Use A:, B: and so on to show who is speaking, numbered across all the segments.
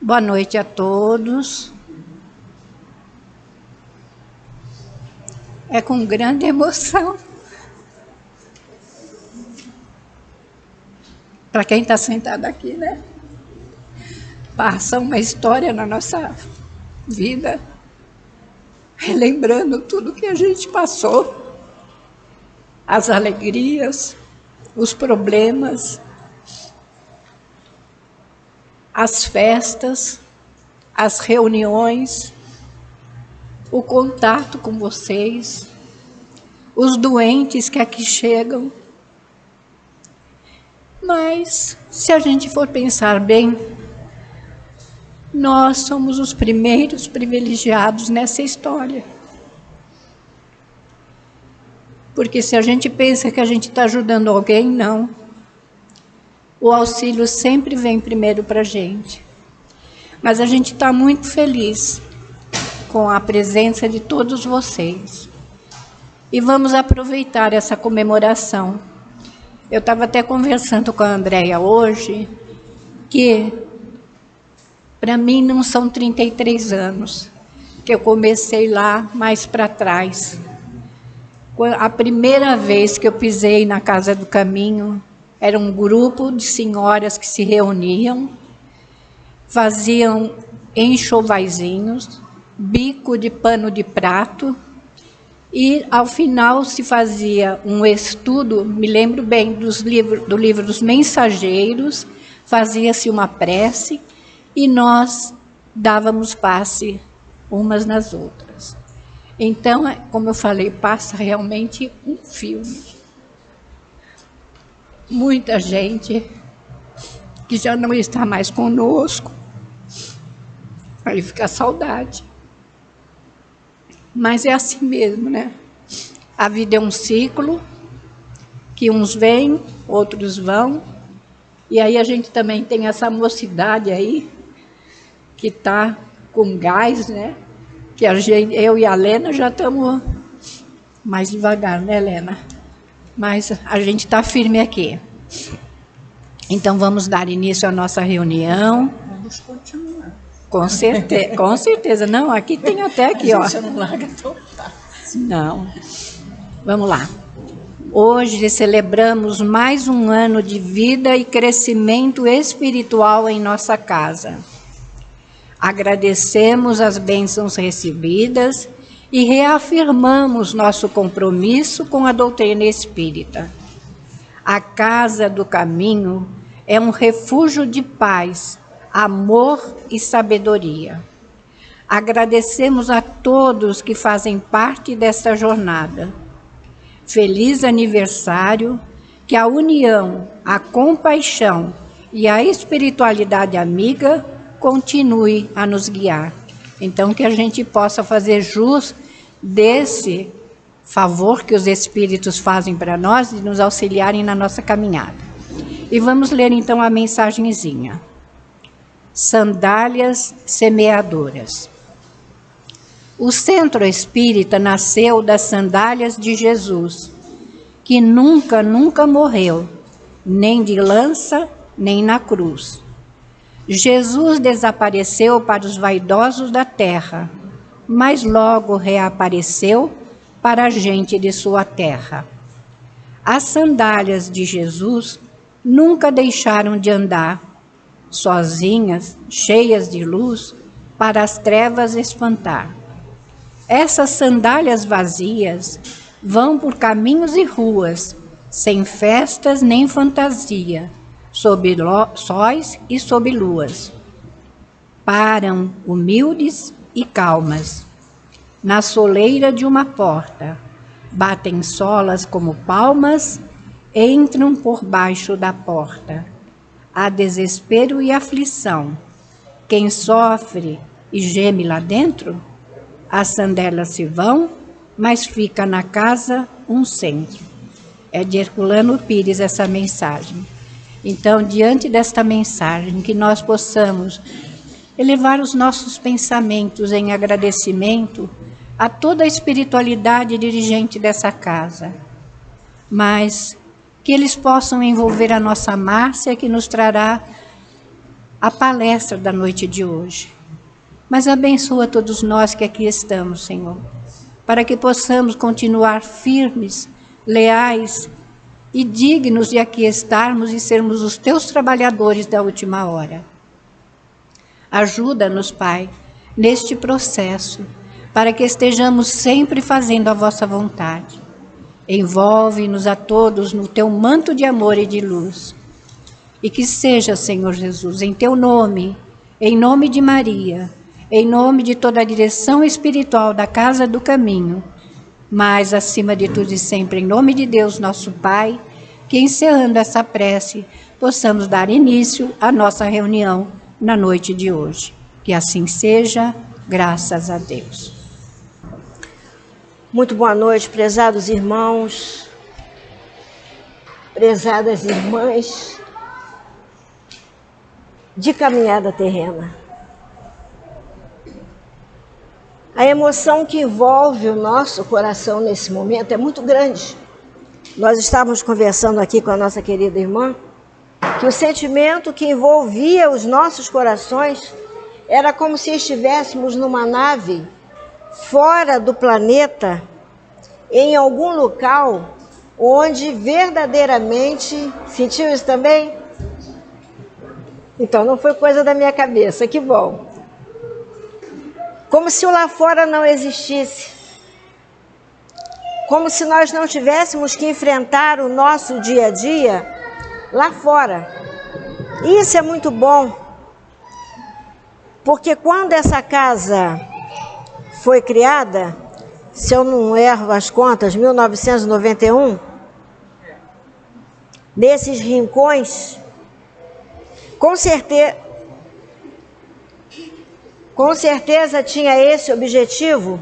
A: Boa noite a todos. É com grande emoção. Para quem está sentado aqui, né? Passa uma história na nossa vida, relembrando tudo que a gente passou, as alegrias, os problemas, as festas, as reuniões, o contato com vocês, os doentes que aqui chegam. Mas, se a gente for pensar bem, nós somos os primeiros privilegiados nessa história. Porque se a gente pensa que a gente está ajudando alguém, não. O auxílio sempre vem primeiro para a gente. Mas a gente está muito feliz com a presença de todos vocês. E vamos aproveitar essa comemoração. Eu estava até conversando com a Andréia hoje, que para mim não são 33 anos, que eu comecei lá mais para trás. A primeira vez que eu pisei na Casa do Caminho, era um grupo de senhoras que se reuniam, faziam enxovaizinhos, bico de pano de prato, e ao final se fazia um estudo, me lembro bem do livro dos Mensageiros, fazia-se uma prece e nós dávamos passe umas nas outras. Então, como eu falei, passa realmente um filme. Muita gente que já não está mais conosco, aí fica a saudade. Mas é assim mesmo, né? A vida é um ciclo, que uns vêm, outros vão, e aí a gente também tem essa mocidade aí, que está com gás, né? Que eu e a Lena já estamos mais devagar, né, Lena? Mas a gente está firme aqui. Então, vamos dar início à nossa reunião.
B: Vamos continuar.
A: Com certeza. Não, aqui tem até aqui, ó.
B: Você não larga total.
A: Não. Vamos lá. Hoje celebramos mais um ano de vida e crescimento espiritual em nossa casa. Agradecemos as bênçãos recebidas e reafirmamos nosso compromisso com a doutrina espírita. A Casa do Caminho é um refúgio de paz, amor e sabedoria. Agradecemos a todos que fazem parte desta jornada. Feliz aniversário, que a união, a compaixão e a espiritualidade amiga continue a nos guiar. Então, que a gente possa fazer jus desse favor que os espíritos fazem para nós de nos auxiliarem na nossa caminhada. E vamos ler então a mensagenzinha. Sandálias semeadoras. O Centro Espírita nasceu das sandálias de Jesus, que nunca morreu, nem de lança, nem na cruz. Jesus desapareceu para os vaidosos da terra, mas logo reapareceu para a gente de sua terra. As sandálias de Jesus nunca deixaram de andar, sozinhas, cheias de luz, para as trevas espantar. Essas sandálias vazias vão por caminhos e ruas, sem festas nem fantasia, sob sóis e sob luas. Param humildes e calmas, na soleira de uma porta, batem solas como palmas, entram por baixo da porta. Há desespero e aflição. Quem sofre e geme lá dentro, as sandálias se vão, mas fica na casa um centro. É de Herculano Pires essa mensagem. Então, diante desta mensagem, que nós possamos elevar os nossos pensamentos em agradecimento a toda a espiritualidade dirigente dessa casa, mas que eles possam envolver a nossa Márcia, que nos trará a palestra da noite de hoje. Mas abençoa todos nós que aqui estamos, Senhor, para que possamos continuar firmes, leais e dignos de aqui estarmos e sermos os teus trabalhadores da última hora. Ajuda-nos, Pai, neste processo, para que estejamos sempre fazendo a vossa vontade. Envolve-nos a todos no teu manto de amor e de luz. E que seja, Senhor Jesus, em teu nome, em nome de Maria, em nome de toda a direção espiritual da Casa do Caminho, mas, acima de tudo e sempre, em nome de Deus, nosso Pai, que encerrando essa prece, possamos dar início à nossa reunião na noite de hoje. Que assim seja, graças a Deus.
C: Muito boa noite, prezados irmãos, prezadas irmãs de caminhada terrena. A emoção que envolve o nosso coração nesse momento é muito grande. Nós estávamos conversando aqui com a nossa querida irmã, que o sentimento que envolvia os nossos corações era como se estivéssemos numa nave fora do planeta, em algum local onde verdadeiramente... Sentiu isso também? Então não foi coisa da minha cabeça, que bom. Como se o lá fora não existisse. Como se nós não tivéssemos que enfrentar o nosso dia a dia lá fora. Isso é muito bom. Porque quando essa casa foi criada, se eu não erro as contas, 1991, nesses rincões, com certeza tinha esse objetivo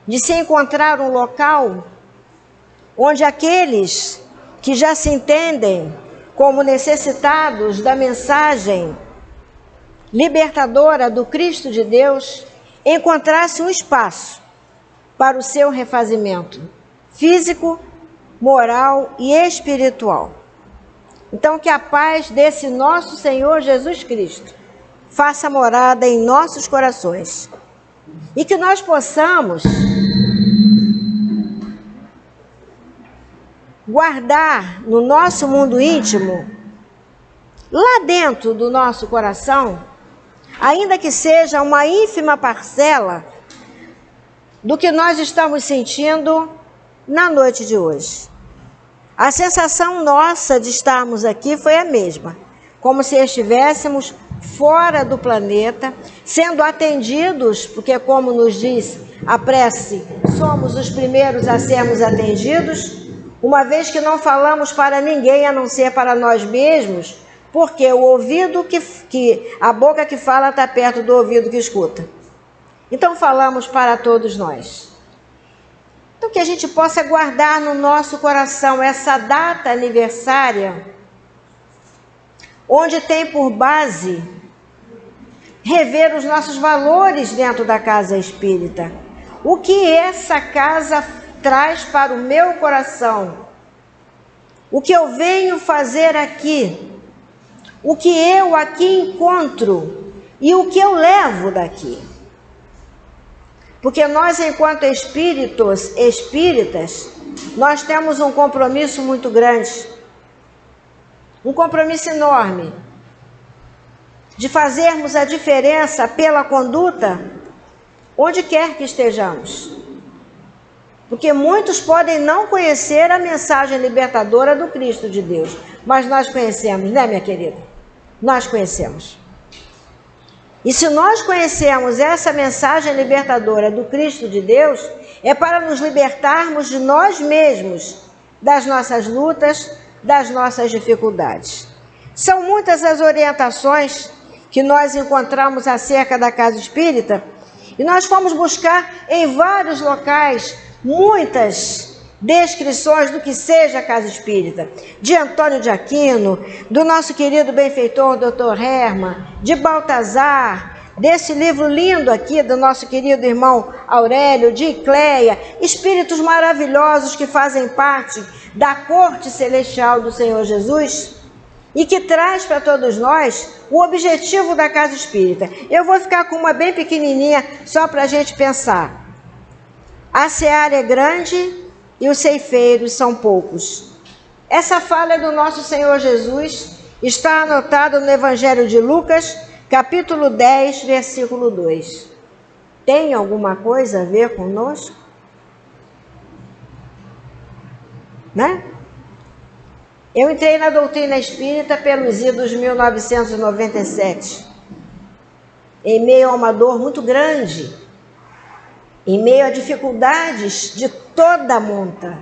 C: de se encontrar um local onde aqueles que já se entendem como necessitados da mensagem libertadora do Cristo de Deus encontrassem um espaço para o seu refazimento físico, moral e espiritual. Então, que a paz desse nosso Senhor Jesus Cristo faça morada em nossos corações. E que nós possamos guardar no nosso mundo íntimo, lá dentro do nosso coração, ainda que seja uma ínfima parcela do que nós estamos sentindo na noite de hoje. A sensação nossa de estarmos aqui foi a mesma, como se estivéssemos fora do planeta, sendo atendidos, porque como nos diz a prece, somos os primeiros a sermos atendidos, uma vez que não falamos para ninguém a não ser para nós mesmos, porque o ouvido a boca que fala está perto do ouvido que escuta. Então falamos para todos nós. Então que a gente possa guardar no nosso coração essa data aniversária, onde tem por base rever os nossos valores dentro da casa espírita. O que essa casa traz para o meu coração? O que eu venho fazer aqui? O que eu aqui encontro? E o que eu levo daqui? Porque nós, enquanto espíritas, nós temos um compromisso muito grande. Um compromisso enorme de fazermos a diferença pela conduta onde quer que estejamos. Porque muitos podem não conhecer a mensagem libertadora do Cristo de Deus, mas nós conhecemos, né, minha querida? Nós conhecemos. E se nós conhecemos essa mensagem libertadora do Cristo de Deus, é para nos libertarmos de nós mesmos, das nossas lutas, das nossas dificuldades. São muitas as orientações que nós encontramos acerca da casa espírita, e nós fomos buscar em vários locais muitas descrições do que seja a casa espírita, de Antônio de Aquino, do nosso querido benfeitor Dr. Herman, de Baltazar, desse livro lindo aqui do nosso querido irmão Aurélio, de Icléia, espíritos maravilhosos que fazem parte da corte celestial do Senhor Jesus. e que traz para todos nós o objetivo da casa espírita. Eu vou ficar com uma bem pequenininha só para a gente pensar. A seara é grande e os ceifeiros são poucos. Essa fala é do nosso Senhor Jesus, está anotada no Evangelho de Lucas, capítulo 10, versículo 2. Tem alguma coisa a ver conosco? Né? Eu entrei na doutrina espírita pelos idos de 1997, em meio a uma dor muito grande, em meio a dificuldades de toda a monta.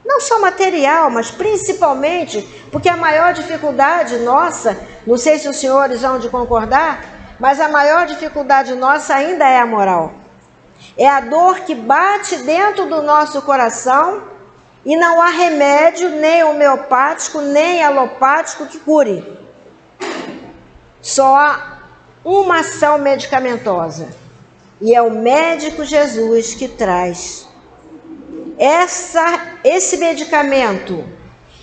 C: Não só material, mas principalmente porque a maior dificuldade nossa, não sei se os senhores vão de concordar, mas a maior dificuldade nossa ainda é a moral. É a dor que bate dentro do nosso coração e não há remédio, nem homeopático, nem alopático que cure. Só há uma ação medicamentosa. E é o médico Jesus que traz esse medicamento,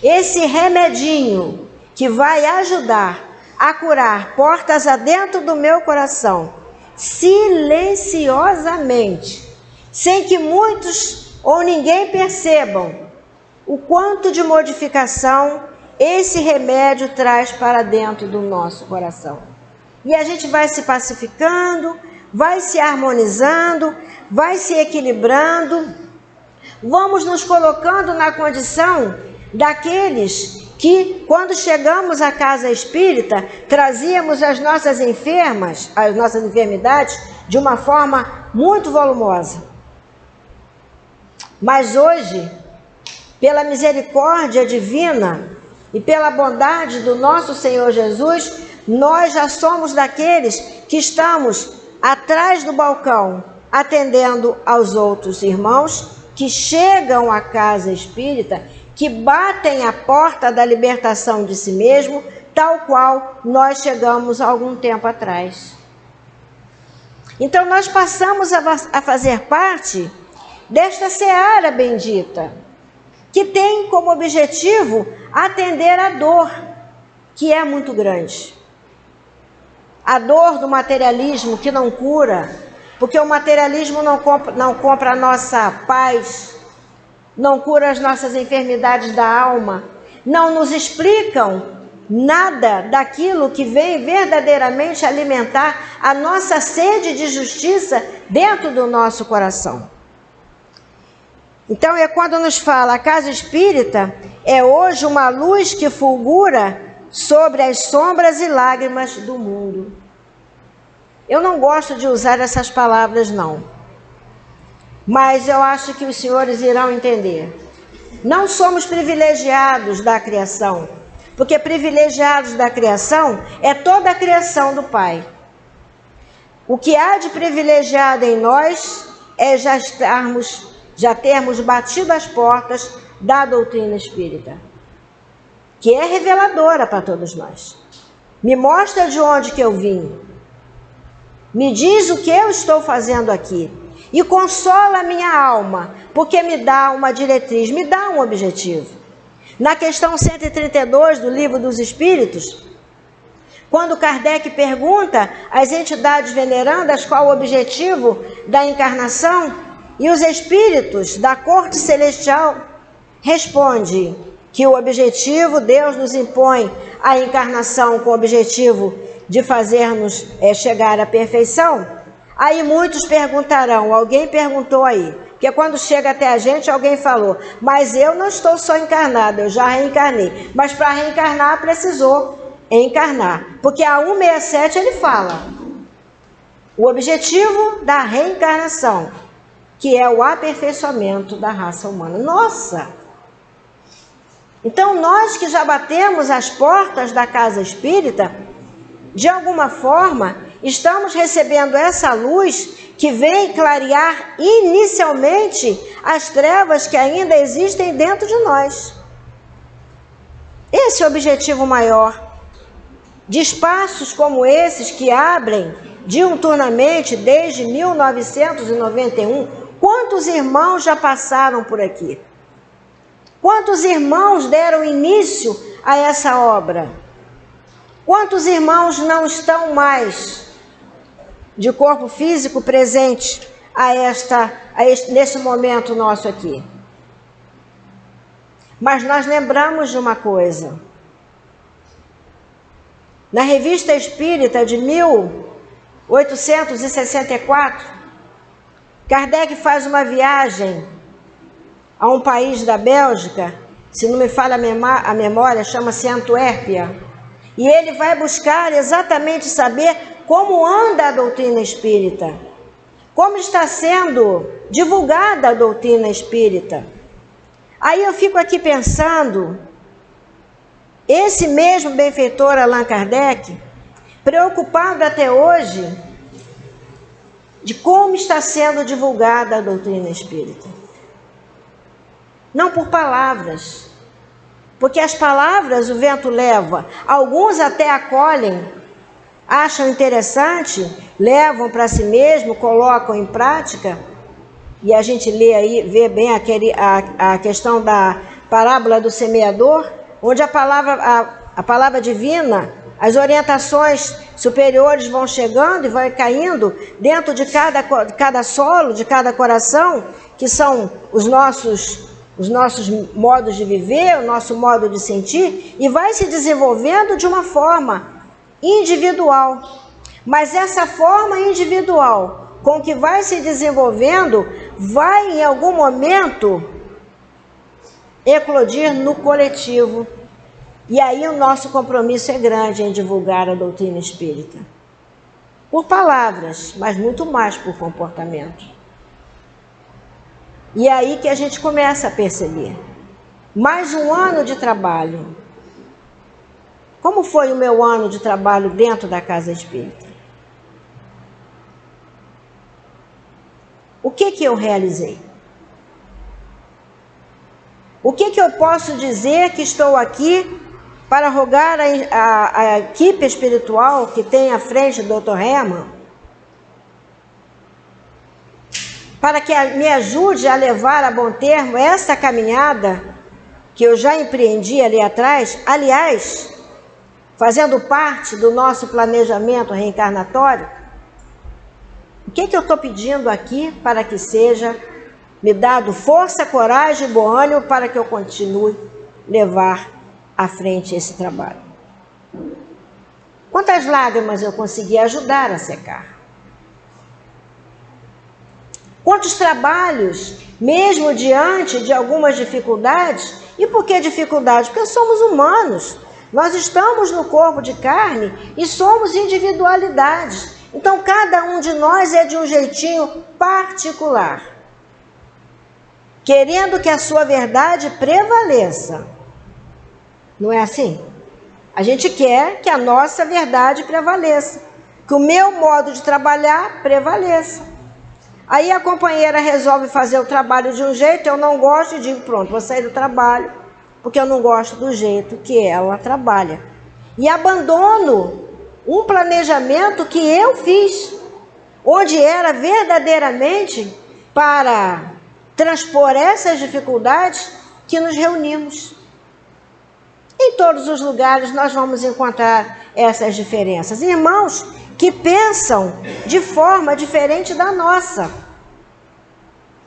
C: esse remedinho que vai ajudar a curar portas adentro do meu coração, silenciosamente, sem que muitos ou ninguém percebam o quanto de modificação esse remédio traz para dentro do nosso coração. E a gente vai se pacificando, vai se harmonizando, vai se equilibrando, vamos nos colocando na condição daqueles que, quando chegamos à casa espírita, trazíamos as nossas enfermidades de uma forma muito volumosa. Mas hoje, pela misericórdia divina e pela bondade do nosso Senhor Jesus, nós já somos daqueles que estamos atrás do balcão, atendendo aos outros irmãos que chegam à casa espírita, que batem a porta da libertação de si mesmo, tal qual nós chegamos há algum tempo atrás. Então nós passamos a fazer parte desta seara bendita, que tem como objetivo atender a dor, que é muito grande. A dor do materialismo que não cura, porque o materialismo não compra a nossa paz, não cura as nossas enfermidades da alma, não nos explicam nada daquilo que vem verdadeiramente alimentar a nossa sede de justiça dentro do nosso coração. Então é quando nos fala, a casa espírita é hoje uma luz que fulgura sobre as sombras e lágrimas do mundo. Eu não gosto de usar essas palavras não, mas eu acho que os senhores irão entender. Não somos privilegiados da criação, porque privilegiados da criação é toda a criação do Pai. O que há de privilegiado em nós é já termos batido as portas da doutrina espírita, que é reveladora para todos nós. Me mostra de onde que eu vim, me diz o que eu estou fazendo aqui e consola a minha alma, porque me dá uma diretriz, me dá um objetivo. Na questão 132 do Livro dos Espíritos, quando Kardec pergunta às entidades venerandas qual o objetivo da encarnação, e os espíritos da corte celestial respondem que o objetivo, Deus nos impõe a encarnação com o objetivo de fazermos chegar à perfeição. Aí muitos perguntarão, alguém perguntou aí, porque quando chega até a gente alguém falou, mas eu não estou só encarnado, eu já reencarnei. Mas para reencarnar precisou encarnar, porque a 167 ele fala, o objetivo da reencarnação, que é o aperfeiçoamento da raça humana. Nossa! Então nós que já batemos as portas da casa espírita, de alguma forma, estamos recebendo essa luz que vem clarear inicialmente as trevas que ainda existem dentro de nós. Esse é o objetivo maior. De espaços como esses que abrem diuturnamente desde 1991, quantos irmãos já passaram por aqui? Quantos irmãos deram início a essa obra? Quantos irmãos não estão mais de corpo físico presente nesse momento nosso aqui? Mas nós lembramos de uma coisa. Na Revista Espírita de 1864, Kardec faz uma viagem a um país da Bélgica, se não me falha a memória, chama-se Antuérpia. E ele vai buscar exatamente saber como anda a doutrina espírita, como está sendo divulgada a doutrina espírita. Aí eu fico aqui pensando, esse mesmo benfeitor Allan Kardec, preocupado até hoje de como está sendo divulgada a doutrina espírita. Não por palavras, porque as palavras o vento leva, alguns até acolhem, acham interessante, levam para si mesmo, colocam em prática, e a gente lê aí, vê bem a questão da parábola do semeador, onde a palavra divina, as orientações superiores vão chegando e vai caindo dentro de cada solo, de cada coração, que são os nossos modos de viver, o nosso modo de sentir, e vai se desenvolvendo de uma forma individual. Mas essa forma individual, com que vai se desenvolvendo, vai em algum momento eclodir no coletivo. E aí o nosso compromisso é grande em divulgar a doutrina espírita. Por palavras, mas muito mais por comportamento. E é aí que a gente começa a perceber. Mais um ano de trabalho. Como foi o meu ano de trabalho dentro da Casa Espírita? O que eu realizei? O que eu posso dizer que estou aqui para rogar a equipe espiritual que tem à frente do Dr. Hermann, para que me ajude a levar a bom termo essa caminhada que eu já empreendi ali atrás, aliás, fazendo parte do nosso planejamento reencarnatório? O que eu estou pedindo aqui para que seja me dado força, coragem e bom ânimo para que eu continue levar à frente esse trabalho? Quantas lágrimas eu consegui ajudar a secar? Quantos trabalhos, mesmo diante de algumas dificuldades? E por que dificuldades? Porque somos humanos. Nós estamos no corpo de carne e somos individualidades. Então, cada um de nós é de um jeitinho particular, querendo que a sua verdade prevaleça. Não é assim? A gente quer que a nossa verdade prevaleça, que o meu modo de trabalhar prevaleça. Aí a companheira resolve fazer o trabalho de um jeito, eu não gosto e digo, pronto, vou sair do trabalho, porque eu não gosto do jeito que ela trabalha. E abandono um planejamento que eu fiz, onde era verdadeiramente para transpor essas dificuldades que nos reunimos. Em todos os lugares nós vamos encontrar essas diferenças. Irmãos que pensam de forma diferente da nossa.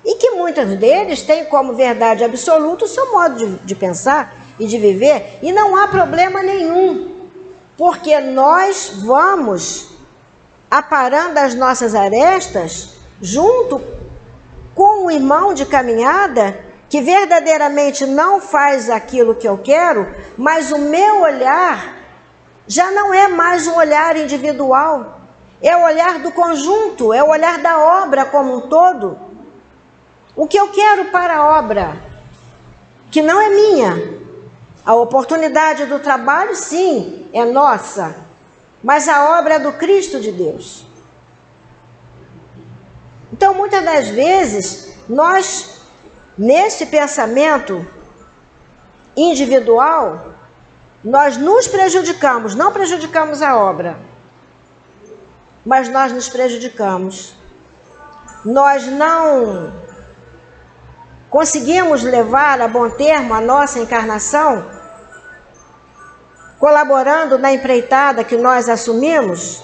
C: E que muitos deles têm como verdade absoluta o seu modo de pensar e de viver. E não há problema nenhum, porque nós vamos aparando as nossas arestas junto com o irmão de caminhada que verdadeiramente não faz aquilo que eu quero, mas o meu olhar já não é mais um olhar individual, é o olhar do conjunto, é o olhar da obra como um todo. O que eu quero para a obra, que não é minha, a oportunidade do trabalho, sim, é nossa, mas a obra é do Cristo de Deus. Então, muitas das vezes, nós, nesse pensamento individual, nós nos prejudicamos, não prejudicamos a obra, mas nós nos prejudicamos. Nós não conseguimos levar a bom termo a nossa encarnação colaborando na empreitada que nós assumimos,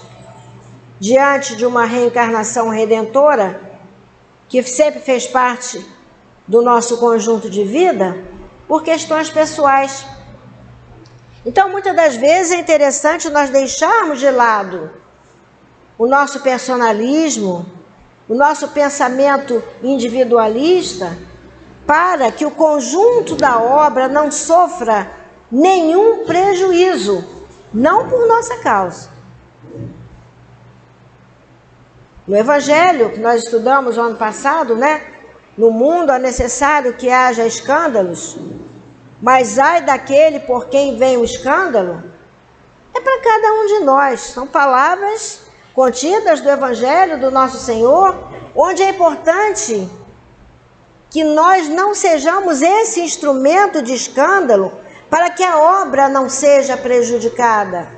C: diante de uma reencarnação redentora, que sempre fez parte do nosso conjunto de vida, por questões pessoais. Então, muitas das vezes é interessante nós deixarmos de lado o nosso personalismo, o nosso pensamento individualista, para que o conjunto da obra não sofra nenhum prejuízo, não por nossa causa. No Evangelho que nós estudamos no ano passado, no mundo é necessário que haja escândalos, mas ai daquele por quem vem o escândalo, é para cada um de nós. São palavras contidas do Evangelho do nosso Senhor, onde é importante que nós não sejamos esse instrumento de escândalo para que a obra não seja prejudicada,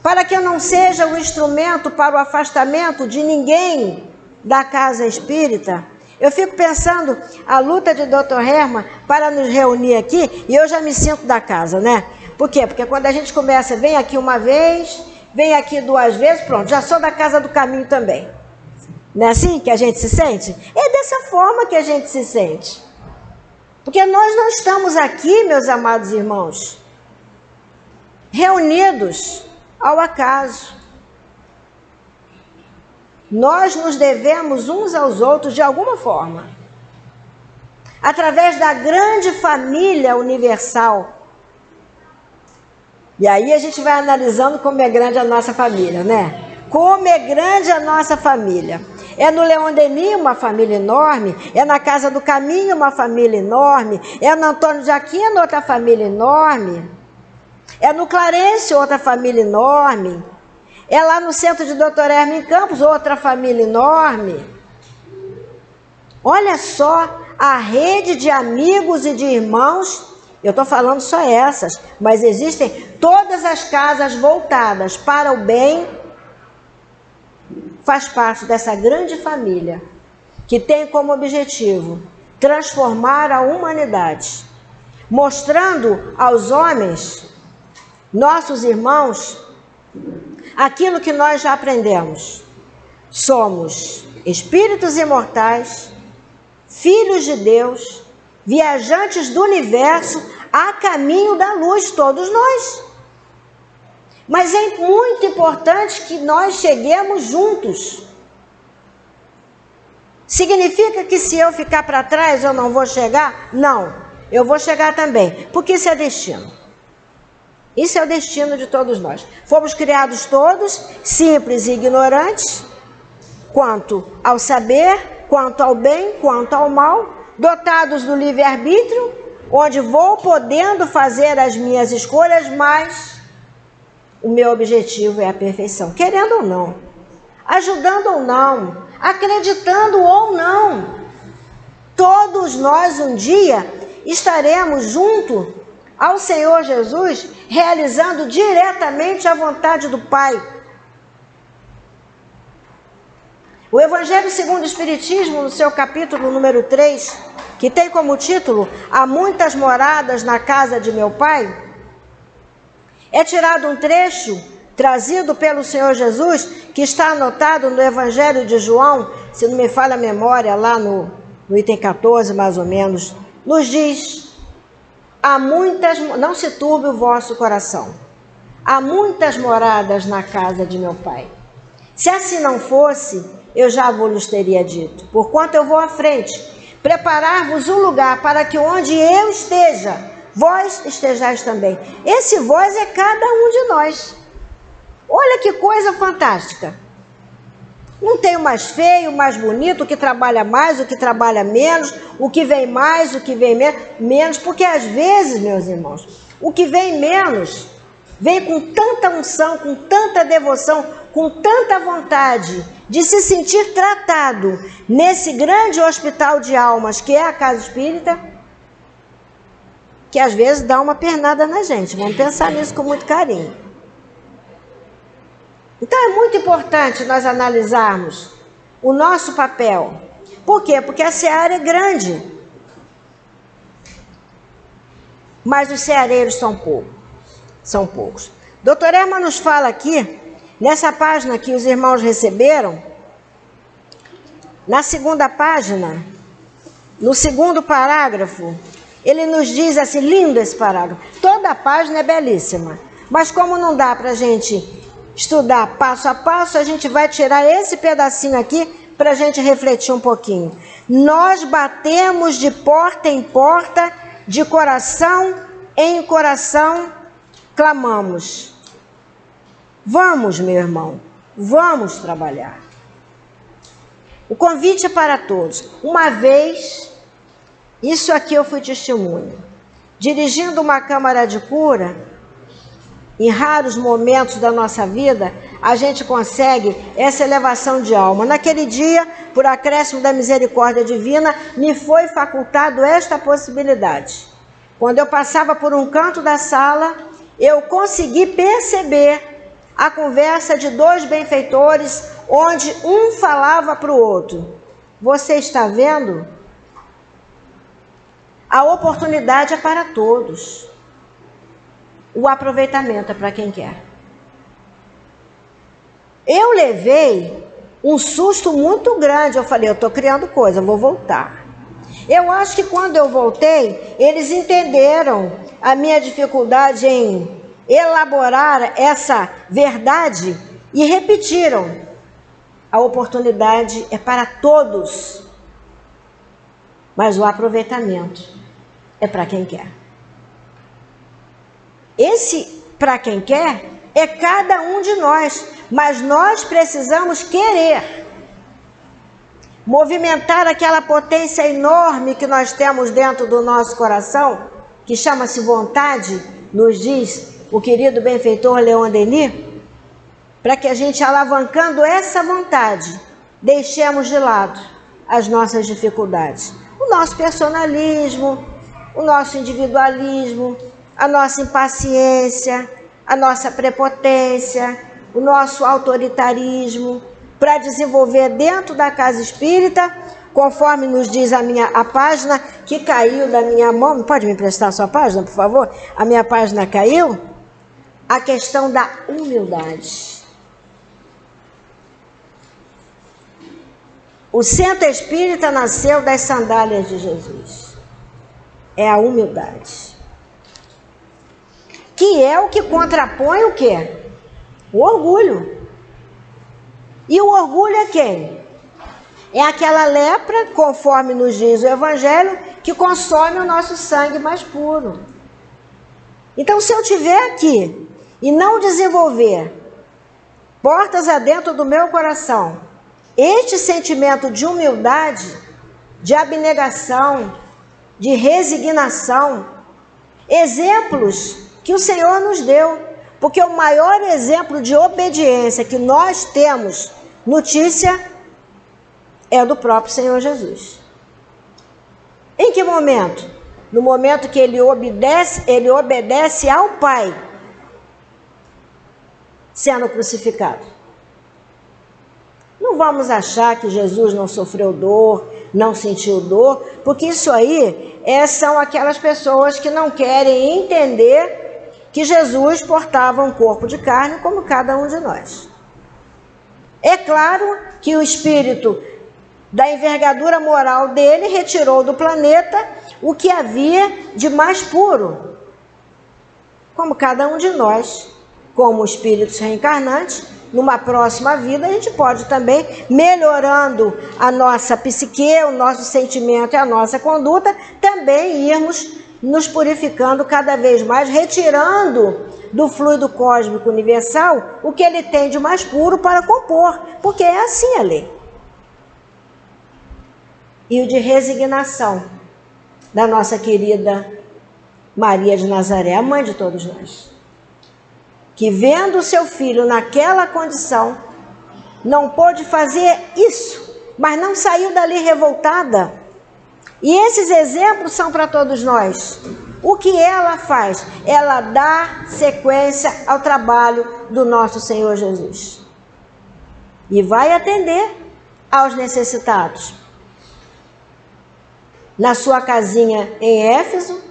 C: para que eu não seja o instrumento para o afastamento de ninguém da casa espírita. Eu fico pensando a luta de Dr. Herman para nos reunir aqui, e eu já me sinto da casa, Por quê? Porque quando a gente começa, vem aqui uma vez, vem aqui 2 vezes, pronto, já sou da casa do caminho também. Não é assim que a gente se sente? É dessa forma que a gente se sente. Porque nós não estamos aqui, meus amados irmãos, reunidos ao acaso. Nós nos devemos uns aos outros de alguma forma. Através da grande família universal. E aí a gente vai analisando como é grande a nossa família, Como é grande a nossa família. É no Leon Denis uma família enorme, é na Casa do Caminho uma família enorme, é no Antônio de Aquino outra família enorme, é no Clarence outra família enorme, é lá no centro de Dr. Herman Campos outra família enorme. Olha só a rede de amigos e de irmãos, eu estou falando só essas, mas existem todas as casas voltadas para o bem, faz parte dessa grande família, que tem como objetivo transformar a humanidade, mostrando aos homens, nossos irmãos, aquilo que nós já aprendemos. Somos espíritos imortais, filhos de Deus, viajantes do universo, a caminho da luz, todos nós. Mas é muito importante que nós cheguemos juntos. Significa que se eu ficar para trás eu não vou chegar? Não, eu vou chegar também, porque isso é destino. Isso é o destino de todos nós. Fomos criados todos, simples e ignorantes, quanto ao saber, quanto ao bem, quanto ao mal, dotados do livre-arbítrio, onde vou podendo fazer as minhas escolhas, mas o meu objetivo é a perfeição, querendo ou não, ajudando ou não, acreditando ou não. Todos nós um dia estaremos junto ao Senhor Jesus, realizando diretamente a vontade do Pai. O Evangelho segundo o Espiritismo, no seu capítulo número 3, que tem como título Há muitas moradas na casa de meu Pai, é tirado um trecho trazido pelo Senhor Jesus, que está anotado no Evangelho de João, se não me falha a memória, lá no item 14, mais ou menos, nos diz: há muitas, não se turbe o vosso coração, há muitas moradas na casa de meu Pai. Se assim não fosse, eu já vos teria dito, porquanto eu vou à frente, preparar-vos um lugar para que onde eu esteja, vós estejais também. Esse vós é cada um de nós. Olha que coisa fantástica. Não tem o mais feio, o mais bonito, o que trabalha mais, o que trabalha menos, o que vem mais, o que vem menos, porque às vezes, meus irmãos, o que vem menos, vem com tanta unção, com tanta devoção, com tanta vontade de se sentir tratado nesse grande hospital de almas que é a Casa Espírita, que às vezes dá uma pernada na gente. Vamos pensar nisso com muito carinho. Então é muito importante nós analisarmos o nosso papel. Por quê? Porque a seara é grande, mas os ceareiros são poucos. são poucos. Doutor Herman nos fala aqui, nessa página que os irmãos receberam, na segunda página, no segundo parágrafo, ele nos diz assim, lindo esse parágrafo, toda a página é belíssima, mas como não dá para a gente estudar passo a passo, a gente vai tirar esse pedacinho aqui para a gente refletir um pouquinho. Nós batemos de porta em porta, de coração em coração, clamamos. Vamos, meu irmão, vamos trabalhar. O convite é para todos. Uma vez, isso aqui eu fui testemunha, dirigindo uma câmara de cura, em raros momentos da nossa vida, a gente consegue essa elevação de alma. Naquele dia, por acréscimo da misericórdia divina, me foi facultado esta possibilidade. Quando eu passava por um canto da sala, eu consegui perceber a conversa de dois benfeitores, onde um falava para o outro. Você está vendo? A oportunidade é para todos. O aproveitamento é para quem quer. Eu levei um susto muito grande. Eu falei, eu estou criando coisa, eu vou voltar. Eu acho que quando eu voltei, eles entenderam a minha dificuldade em elaborar essa verdade e repetiram. A oportunidade é para todos, mas o aproveitamento é para quem quer. Esse para quem quer é cada um de nós, mas nós precisamos querer movimentar aquela potência enorme que nós temos dentro do nosso coração, que chama-se vontade, nos diz o querido benfeitor Leon Denis, para que a gente, alavancando essa vontade, deixemos de lado as nossas dificuldades. O nosso personalismo, o nosso individualismo, a nossa impaciência, a nossa prepotência, o nosso autoritarismo, para desenvolver dentro da casa espírita, conforme nos diz a página que caiu da minha mão. Pode me emprestar a sua página, por favor? A minha página caiu. A questão da humildade. O centro espírita nasceu das sandálias de Jesus. É a humildade. Que é o que contrapõe o quê? O orgulho. E o orgulho é quem? É aquela lepra, conforme nos diz o Evangelho, que consome o nosso sangue mais puro. Então, se eu estiver aqui e não desenvolver portas adentro do meu coração, este sentimento de humildade, de abnegação, de resignação, exemplos que o Senhor nos deu, porque o maior exemplo de obediência que nós temos notícia é do próprio Senhor Jesus. Em que momento? No momento que ele obedece ao Pai, sendo crucificado. Não vamos achar que Jesus não sofreu dor, não sentiu dor, porque isso aí são aquelas pessoas que não querem entender que Jesus portava um corpo de carne como cada um de nós. É claro que o espírito da envergadura moral dele retirou do planeta o que havia de mais puro. Como cada um de nós, como espíritos reencarnantes, numa próxima vida a gente pode também, melhorando a nossa psique, o nosso sentimento e a nossa conduta, também irmos nos purificando cada vez mais, retirando do fluido cósmico universal o que ele tem de mais puro para compor, porque é assim a lei. E o de resignação da nossa querida Maria de Nazaré, a mãe de todos nós, que vendo o seu filho naquela condição, não pôde fazer isso, mas não saiu dali revoltada. E esses exemplos são para todos nós. O que ela faz? Ela dá sequência ao trabalho do nosso Senhor Jesus. E vai atender aos necessitados. Na sua casinha em Éfeso,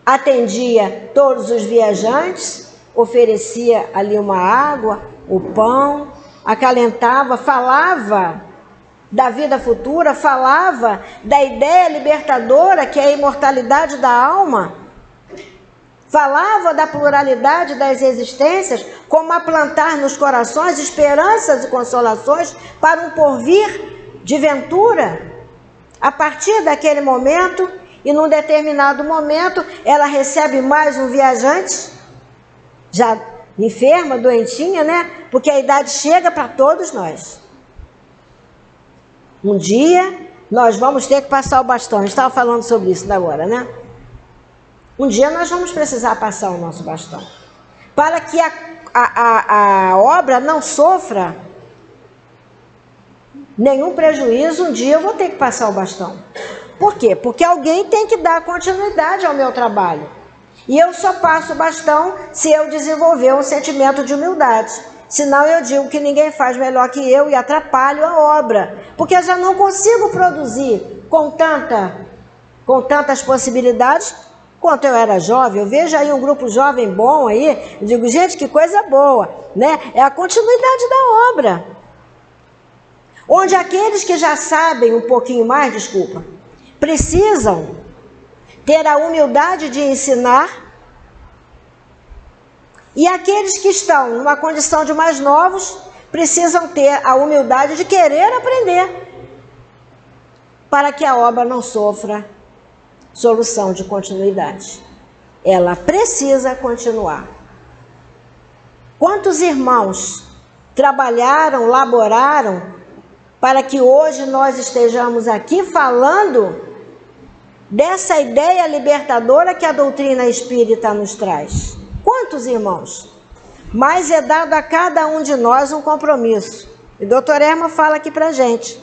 C: atendia todos os viajantes oferecia ali uma água, o pão, acalentava, falava da vida futura, falava da ideia libertadora que é a imortalidade da alma, falava da pluralidade das existências, como a plantar nos corações esperanças e consolações para um porvir de ventura. A partir daquele momento, e num determinado momento, ela recebe mais um viajante, já enferma, doentinha, né? Porque a idade chega para todos nós. Um dia, nós vamos ter que passar o bastão. A gente estava falando sobre isso agora, né? Um dia nós vamos precisar passar o nosso bastão. Para que a obra não sofra nenhum prejuízo, um dia eu vou ter que passar o bastão. Por quê? Porque alguém tem que dar continuidade ao meu trabalho. E eu só passo o bastão se eu desenvolver um sentimento de humildade. Senão eu digo que ninguém faz melhor que eu e atrapalho a obra. Porque eu já não consigo produzir com tantas possibilidades quanto eu era jovem. Eu vejo aí um grupo jovem bom aí, eu digo, gente, que coisa boa, né? É a continuidade da obra. Onde aqueles que já sabem um pouquinho mais, precisam ter a humildade de ensinar, e aqueles que estão numa condição de mais novos precisam ter a humildade de querer aprender, para que a obra não sofra solução de continuidade. Ela precisa continuar. Quantos irmãos trabalharam, laboraram, para que hoje nós estejamos aqui falando dessa ideia libertadora que a doutrina espírita nos traz? Quantos irmãos? Mas é dado a cada um de nós um compromisso. E o doutor Herman fala aqui pra gente.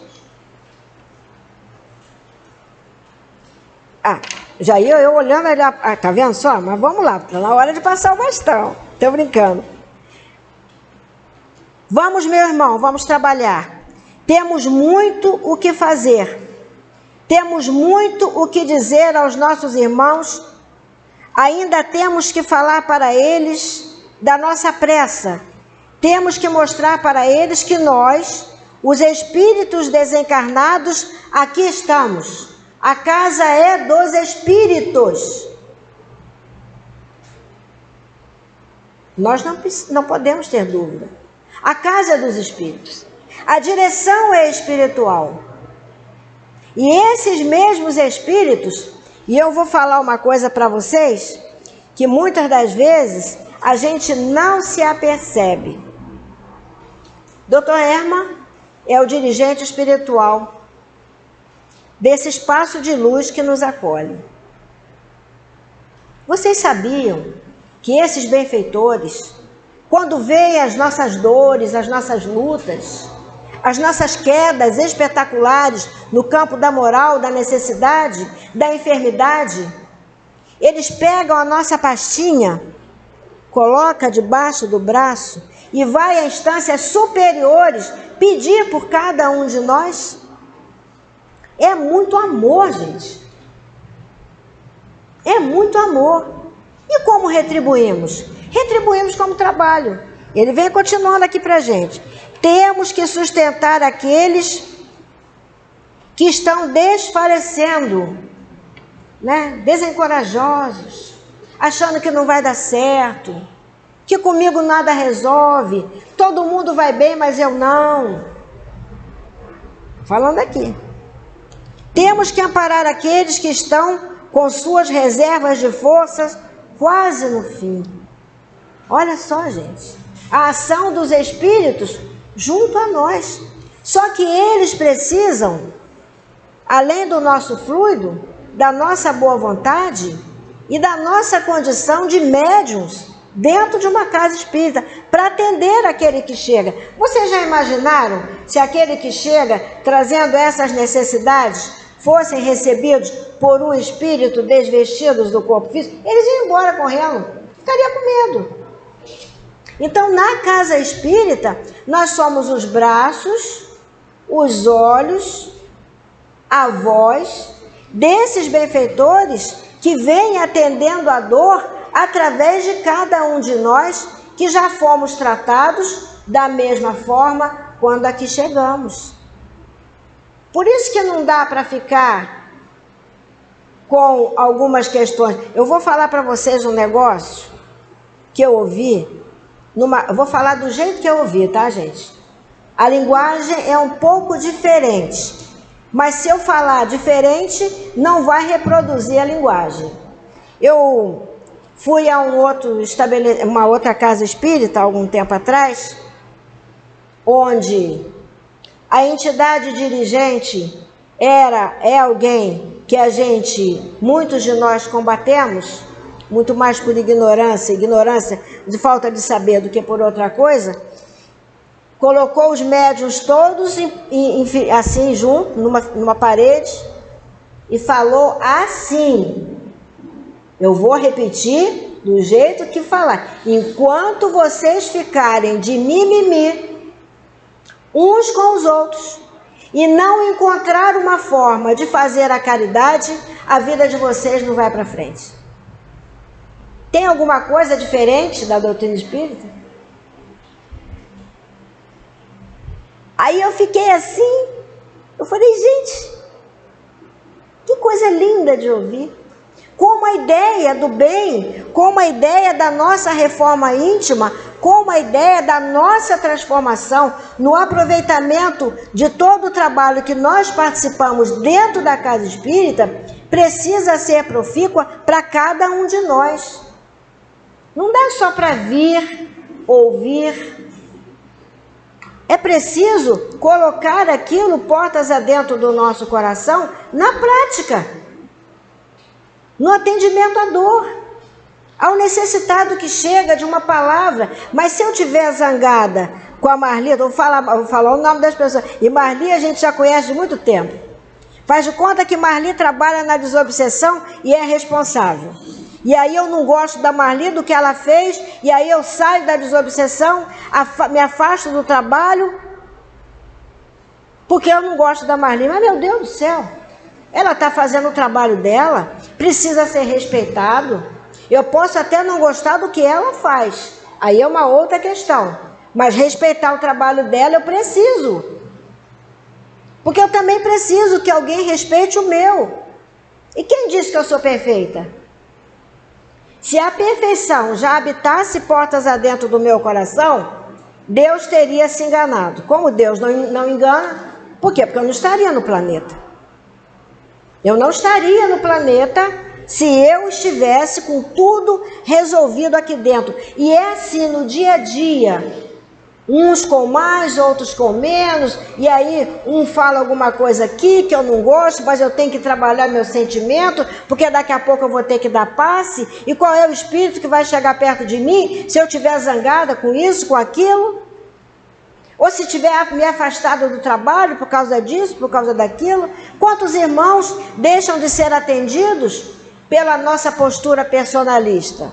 C: Já ia eu olhando ali, tá vendo só? Mas vamos lá, tá na hora de passar o bastão. Tô brincando. Vamos, meu irmão, vamos trabalhar. Temos muito o que fazer. Temos muito o que dizer aos nossos irmãos. Ainda temos que falar para eles da nossa pressa. Temos que mostrar para eles que nós, os espíritos desencarnados, aqui estamos. A casa é dos espíritos. Nós não podemos ter dúvida. A casa é dos espíritos. A direção é espiritual. E esses mesmos espíritos, e eu vou falar uma coisa para vocês, que muitas das vezes a gente não se apercebe. Dr. Herman é o dirigente espiritual desse espaço de luz que nos acolhe. Vocês sabiam que esses benfeitores, quando veem as nossas dores, as nossas lutas, as nossas quedas espetaculares no campo da moral, da necessidade, da enfermidade, eles pegam a nossa pastinha, coloca debaixo do braço e vai a instâncias superiores pedir por cada um de nós? É muito amor, gente. É muito amor. E como retribuímos? Retribuímos como trabalho. Ele vem continuando aqui pra gente. Temos que sustentar aqueles que estão desfalecendo, né? Desencorajosos, achando que não vai dar certo, que comigo nada resolve, todo mundo vai bem, mas eu não. Falando aqui. Temos que amparar aqueles que estão com suas reservas de forças quase no fim. Olha só, gente. A ação dos espíritos junto a nós. Só que eles precisam, além do nosso fluido, da nossa boa vontade e da nossa condição de médiuns dentro de uma casa espírita, para atender aquele que chega. Vocês já imaginaram se aquele que chega trazendo essas necessidades fossem recebidos por um espírito desvestidos do corpo físico? Eles iam embora correndo, ficaria com medo. Então, na casa espírita, nós somos os braços, os olhos, a voz desses benfeitores que vêm atendendo a dor através de cada um de nós que já fomos tratados da mesma forma quando aqui chegamos. Por isso que não dá para ficar com algumas questões. Eu vou falar para vocês um negócio que eu ouvi, eu vou falar do jeito que eu ouvi, tá, gente? A linguagem é um pouco diferente, mas se eu falar diferente, não vai reproduzir a linguagem. Eu fui a uma outra casa espírita, algum tempo atrás, onde a entidade dirigente é alguém que muitos de nós combatemos, muito mais por ignorância de falta de saber do que por outra coisa. Colocou os médiuns todos assim junto, numa parede, e falou assim, eu vou repetir do jeito que falar: enquanto vocês ficarem de mimimi uns com os outros e não encontrar uma forma de fazer a caridade, a vida de vocês não vai para frente. Tem alguma coisa diferente da doutrina espírita? Aí eu fiquei assim, eu falei, gente, que coisa linda de ouvir. Como a ideia do bem, como a ideia da nossa reforma íntima, como a ideia da nossa transformação, no aproveitamento de todo o trabalho que nós participamos dentro da casa espírita, precisa ser profícua para cada um de nós. Não dá só para vir, ouvir. É preciso colocar aquilo portas adentro do nosso coração na prática, no atendimento à dor, ao necessitado que chega de uma palavra. Mas se eu estiver zangada com a Marli, eu vou falar o nome das pessoas, e Marli a gente já conhece de muito tempo. Faz de conta que Marli trabalha na desobsessão e é responsável. E aí eu não gosto da Marli, do que ela fez, e aí eu saio da desobsessão, me afasto do trabalho, porque eu não gosto da Marli. Mas, meu Deus do céu, ela está fazendo o trabalho dela, precisa ser respeitado. Eu posso até não gostar do que ela faz, aí é uma outra questão, mas respeitar o trabalho dela eu preciso, porque eu também preciso que alguém respeite o meu. E quem disse que eu sou perfeita? Se a perfeição já habitasse portas adentro do meu coração, Deus teria se enganado. Como Deus não engana? Por quê? Porque eu não estaria no planeta. Eu não estaria no planeta se eu estivesse com tudo resolvido aqui dentro. E é assim no dia a dia. Uns com mais, outros com menos, e aí um fala alguma coisa aqui que eu não gosto, mas eu tenho que trabalhar meu sentimento, porque daqui a pouco eu vou ter que dar passe. E qual é o espírito que vai chegar perto de mim se eu estiver zangada com isso, com aquilo? Ou se tiver me afastado do trabalho por causa disso, por causa daquilo? Quantos irmãos deixam de ser atendidos pela nossa postura personalista?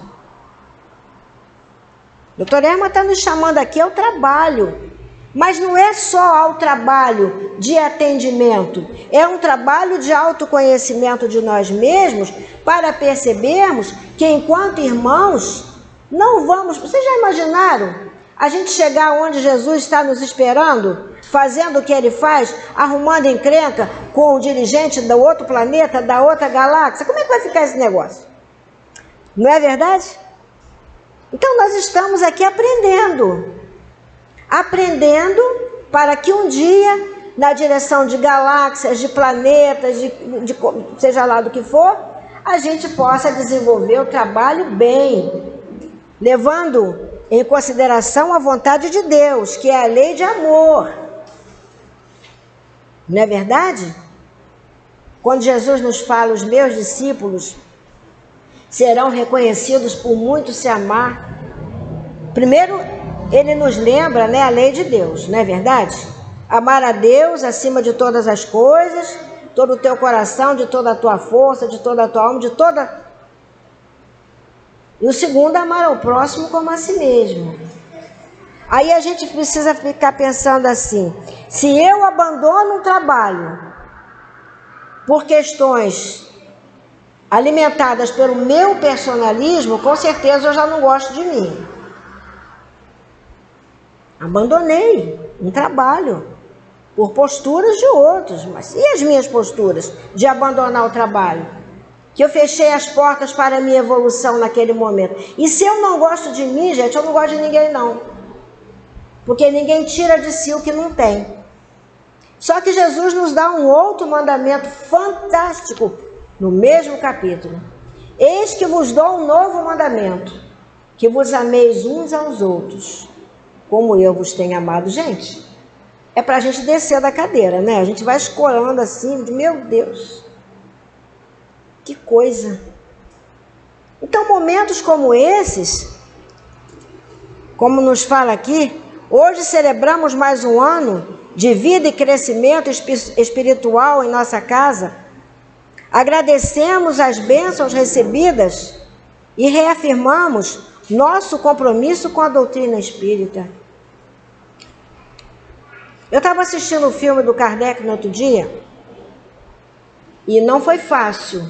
C: Doutor Erma está nos chamando aqui ao trabalho, mas não é só ao trabalho de atendimento, é um trabalho de autoconhecimento de nós mesmos, para percebermos que enquanto irmãos não vamos... Vocês já imaginaram a gente chegar onde Jesus está nos esperando, fazendo o que ele faz, arrumando encrenca com o dirigente do outro planeta, da outra galáxia? Como é que vai ficar esse negócio? Não é verdade? Então nós estamos aqui aprendendo para que um dia, na direção de galáxias, de planetas, de seja lá do que for, a gente possa desenvolver o trabalho bem, levando em consideração a vontade de Deus, que é a lei de amor. Não é verdade? Quando Jesus nos fala, os meus discípulos serão reconhecidos por muito se amar. Primeiro, ele nos lembra, a lei de Deus, não é verdade? Amar a Deus acima de todas as coisas, todo o teu coração, de toda a tua força, de toda a tua alma, de toda... E o segundo, amar ao próximo como a si mesmo. Aí a gente precisa ficar pensando assim, se eu abandono um trabalho por questões alimentadas pelo meu personalismo, com certeza eu já não gosto de mim. Abandonei um trabalho por posturas de outros. Mas e as minhas posturas de abandonar o trabalho? Que eu fechei as portas para a minha evolução naquele momento. E se eu não gosto de mim, gente, eu não gosto de ninguém não. Porque ninguém tira de si o que não tem. Só que Jesus nos dá um outro mandamento fantástico no mesmo capítulo. Eis que vos dou um novo mandamento, que vos ameis uns aos outros, como eu vos tenho amado. Gente, é para a gente descer da cadeira, né? A gente vai escorando assim, meu Deus, que coisa. Então, momentos como esses, como nos fala aqui, hoje celebramos mais um ano de vida e crescimento espiritual em nossa casa. Agradecemos as bênçãos recebidas e reafirmamos nosso compromisso com a doutrina espírita. Eu estava assistindo o filme do Kardec no outro dia e não foi fácil.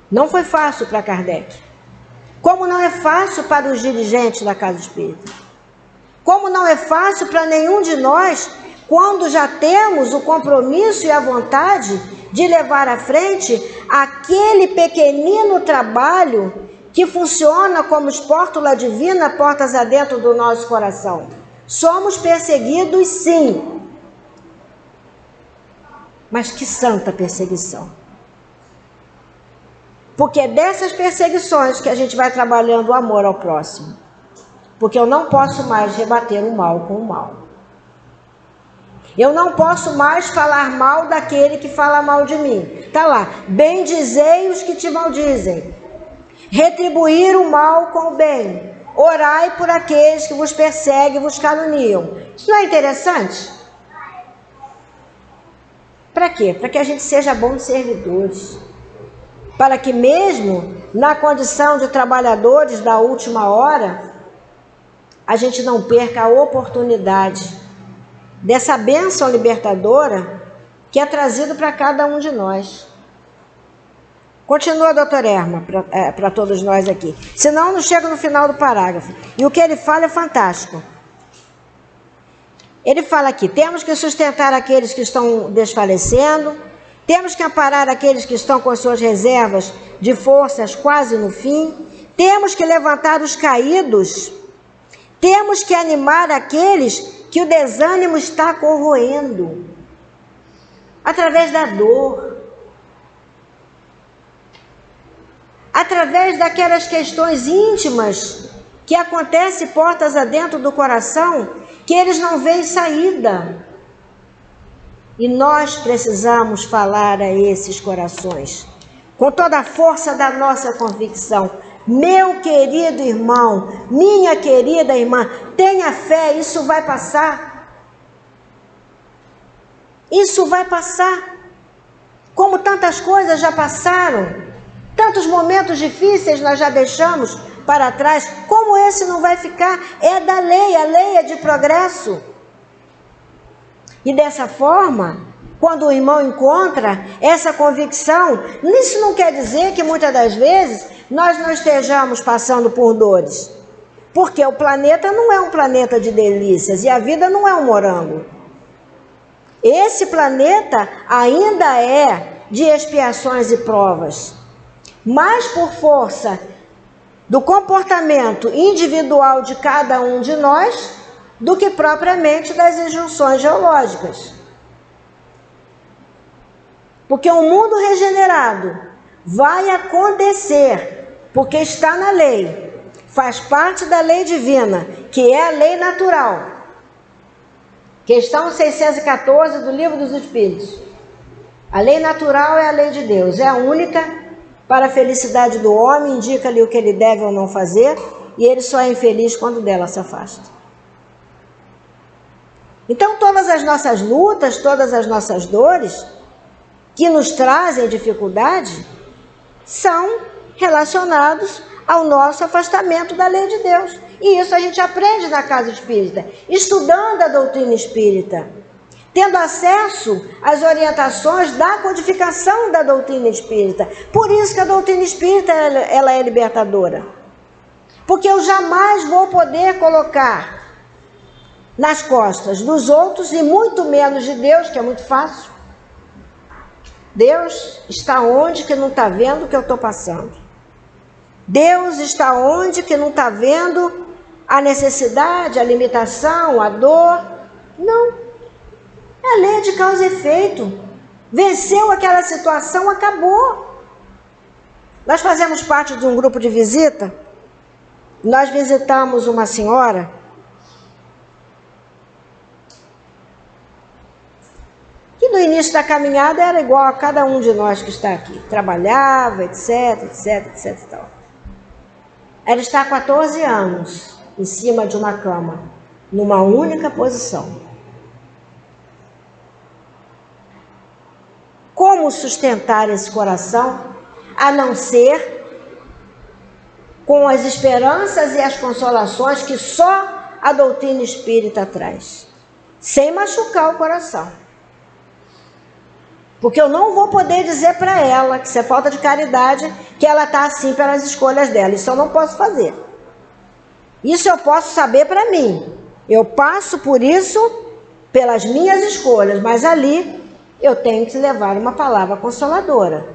C: Não foi fácil para Kardec. Como não é fácil para os dirigentes da Casa Espírita. Como não é fácil para nenhum de nós, quando já temos o compromisso e a vontade de levar à frente aquele pequenino trabalho que funciona como espórtula divina, portas adentro do nosso coração. Somos perseguidos, sim. Mas que santa perseguição. Porque é dessas perseguições que a gente vai trabalhando o amor ao próximo. Porque eu não posso mais rebater o mal com o mal. Eu não posso mais falar mal daquele que fala mal de mim. Está lá, bendizei os que te maldizem. Retribuir o mal com o bem. Orai por aqueles que vos perseguem e vos caluniam. Isso não é interessante? Para quê? Para que a gente seja bons servidores. Para que mesmo na condição de trabalhadores da última hora, a gente não perca a oportunidade dessa bênção libertadora que é trazido para cada um de nós. Continua, doutora Erma, para todos nós aqui. Senão não chega no final do parágrafo. E o que ele fala é fantástico. Ele fala aqui, temos que sustentar aqueles que estão desfalecendo, temos que amparar aqueles que estão com suas reservas de forças quase no fim, temos que levantar os caídos, temos que animar aqueles que o desânimo está corroendo, através da dor, através daquelas questões íntimas que acontecem portas adentro do coração, que eles não veem saída. E nós precisamos falar a esses corações, com toda a força da nossa convicção. Meu querido irmão, minha querida irmã, tenha fé, isso vai passar. Isso vai passar. Como tantas coisas já passaram, tantos momentos difíceis nós já deixamos para trás, como esse não vai ficar? É da lei, a lei é de progresso. E dessa forma, quando o irmão encontra essa convicção, isso não quer dizer que muitas das vezes nós não estejamos passando por dores. Porque o planeta não é um planeta de delícias e a vida não é um morango. Esse planeta ainda é de expiações e provas. Mas por força do comportamento individual de cada um de nós, do que propriamente das injunções geológicas. Porque o mundo regenerado vai acontecer, porque está na lei, faz parte da lei divina, que é a lei natural. Questão 614 do Livro dos Espíritos. A lei natural é a lei de Deus, é a única para a felicidade do homem, indica-lhe o que ele deve ou não fazer, e ele só é infeliz quando dela se afasta. Então todas as nossas lutas, todas as nossas dores, que nos trazem dificuldade, são relacionados ao nosso afastamento da lei de Deus. E isso a gente aprende na Casa Espírita, estudando a doutrina espírita, tendo acesso às orientações da codificação da doutrina espírita. Por isso que a doutrina espírita ela é libertadora. Porque eu jamais vou poder colocar nas costas dos outros, e muito menos de Deus, que é muito fácil. Deus está onde que não está vendo o que eu estou passando. Deus está onde que não está vendo a necessidade, a limitação, a dor. Não. É a lei de causa e efeito. Venceu aquela situação, acabou. Nós fazemos parte de um grupo de visita. Nós visitamos uma senhora que no início da caminhada era igual a cada um de nós que está aqui. Trabalhava, etc, etc, etc. Tal. Ela está há 14 anos em cima de uma cama, numa única posição. Como sustentar esse coração, a não ser com as esperanças e as consolações que só a doutrina espírita traz, sem machucar o coração. Porque eu não vou poder dizer para ela, que isso é falta de caridade, que ela está assim pelas escolhas dela. Isso eu não posso fazer. Isso eu posso saber para mim. Eu passo por isso pelas minhas escolhas, mas ali eu tenho que levar uma palavra consoladora.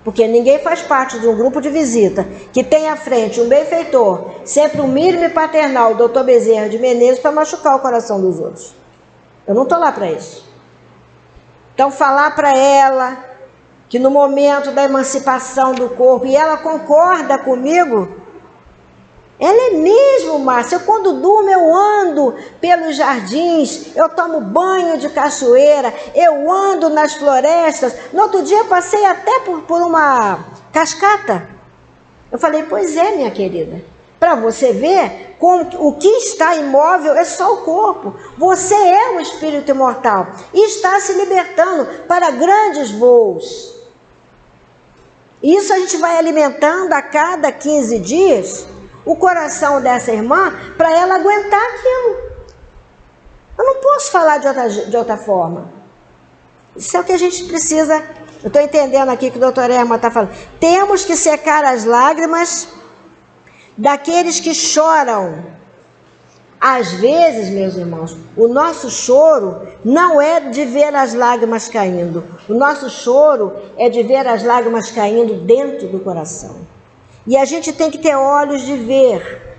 C: Porque ninguém faz parte de um grupo de visita que tem à frente um benfeitor, sempre humilde e paternal, o Dr. Bezerra de Menezes, para machucar o coração dos outros. Eu não estou lá para isso. Então, falar para ela que no momento da emancipação do corpo, e ela concorda comigo, ela é mesmo, Márcia, eu quando durmo eu ando pelos jardins, eu tomo banho de cachoeira, eu ando nas florestas. No outro dia eu passei até por uma cascata. Eu falei, pois é, minha querida, para você ver como o que está imóvel é só o corpo. Você é um espírito imortal e está se libertando para grandes voos. Isso a gente vai alimentando a cada 15 dias o coração dessa irmã para ela aguentar aquilo. Eu não posso falar de outra forma. Isso é o que a gente precisa. Eu estou entendendo aqui que o doutor Erma está falando. Temos que secar as lágrimas daqueles que choram. Às vezes, meus irmãos, o nosso choro não é de ver as lágrimas caindo. O nosso choro é de ver as lágrimas caindo dentro do coração. E a gente tem que ter olhos de ver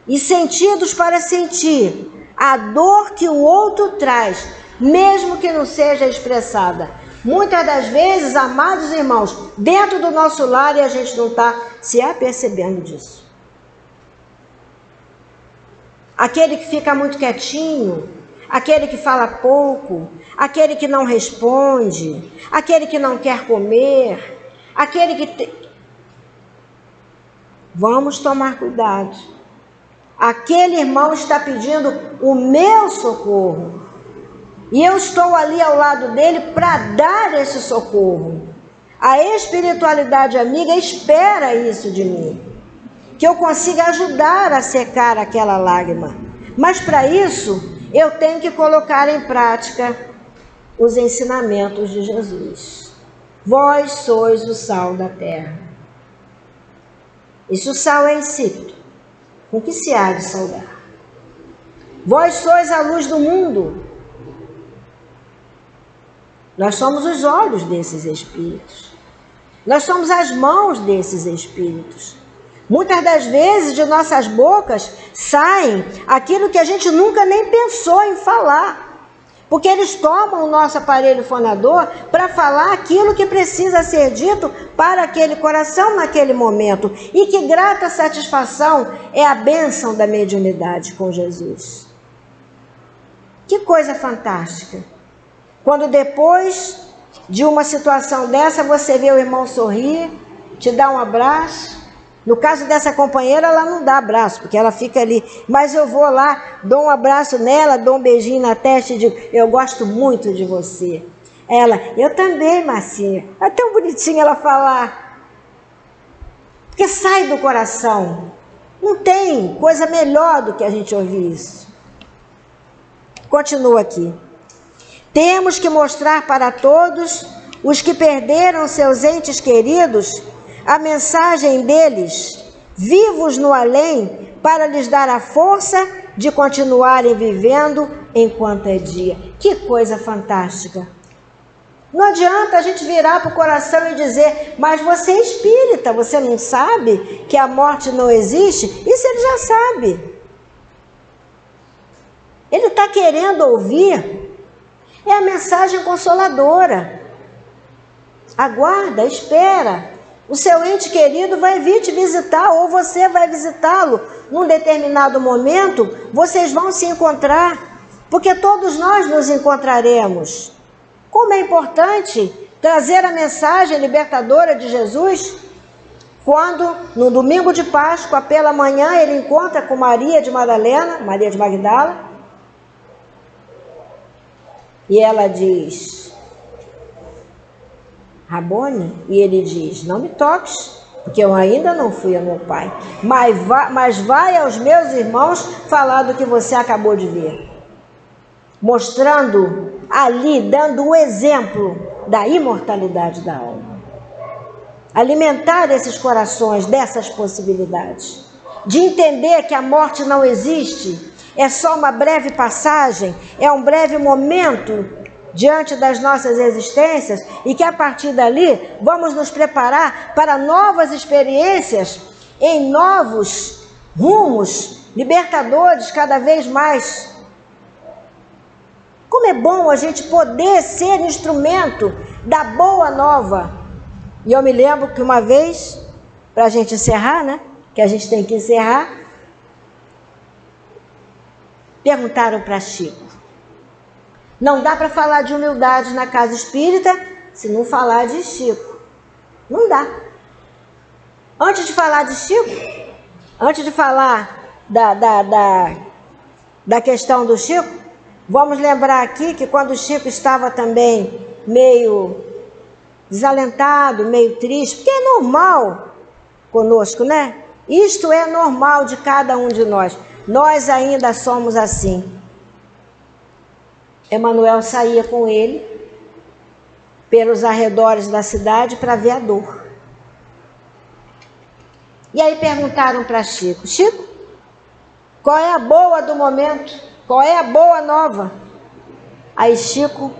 C: e sentidos para sentir a dor que o outro traz, mesmo que não seja expressada. Muitas das vezes, amados irmãos, dentro do nosso lar, e a gente não está se apercebendo disso. Aquele que fica muito quietinho, aquele que fala pouco, aquele que não responde, aquele que não quer comer, aquele que... Vamos tomar cuidado. Aquele irmão está pedindo o meu socorro. E eu estou ali ao lado dele para dar esse socorro. A espiritualidade amiga espera isso de mim. Que eu consiga ajudar a secar aquela lágrima. Mas para isso, eu tenho que colocar em prática os ensinamentos de Jesus. Vós sois o sal da terra. E se o sal é insípido, com que se há de salgar? Vós sois a luz do mundo. Nós somos os olhos desses espíritos. Nós somos as mãos desses espíritos. Muitas das vezes de nossas bocas saem aquilo que a gente nunca nem pensou em falar. Porque eles tomam o nosso aparelho fonador para falar aquilo que precisa ser dito para aquele coração naquele momento. E que grata satisfação é a bênção da mediunidade com Jesus. Que coisa fantástica. Quando depois de uma situação dessa, você vê o irmão sorrir, te dá um abraço. No caso dessa companheira, ela não dá abraço, porque ela fica ali. Mas eu vou lá, dou um abraço nela, dou um beijinho na testa e digo, eu gosto muito de você. Ela, eu também, Marcinha. É tão bonitinho ela falar. Porque sai do coração. Não tem coisa melhor do que a gente ouvir isso. continua aqui. Temos que mostrar para todos os que perderam seus entes queridos a mensagem deles, vivos no além, para lhes dar a força de continuarem vivendo enquanto é dia. Que coisa fantástica! Não adianta a gente virar para o coração e dizer, mas você é espírita, você não sabe que a morte não existe? Isso ele já sabe. Ele está querendo ouvir. É a mensagem consoladora. Aguarda, espera. O seu ente querido vai vir te visitar ou você vai visitá-lo. Num determinado momento, vocês vão se encontrar, porque todos nós nos encontraremos. Como é importante trazer a mensagem libertadora de Jesus, quando no domingo de Páscoa, pela manhã, ele encontra com Maria de Magdala, e ela diz, Rabone, e ele diz, não me toques, porque eu ainda não fui ao meu pai, mas vai aos meus irmãos falar do que você acabou de ver. Mostrando ali, dando o exemplo da imortalidade da alma. Alimentar esses corações dessas possibilidades. De entender que a morte não existe, é só uma breve passagem, é um breve momento diante das nossas existências e que a partir dali vamos nos preparar para novas experiências em novos rumos libertadores cada vez mais. Como é bom a gente poder ser instrumento da boa nova. E eu me lembro que uma vez, para a gente encerrar, né? Que a gente tem que encerrar, perguntaram para Chico. Não dá para falar de humildade na casa espírita se não falar de Chico. Não dá. Antes de falar de Chico, antes de falar da questão do Chico, vamos lembrar aqui que quando o Chico estava também meio desalentado, meio triste, porque é normal conosco, né? Isto é normal de cada um de nós. Nós ainda somos assim. Emanuel saía com ele pelos arredores da cidade para ver a dor. E aí perguntaram para Chico, Chico, qual é a boa do momento? Qual é a boa nova? Aí Chico,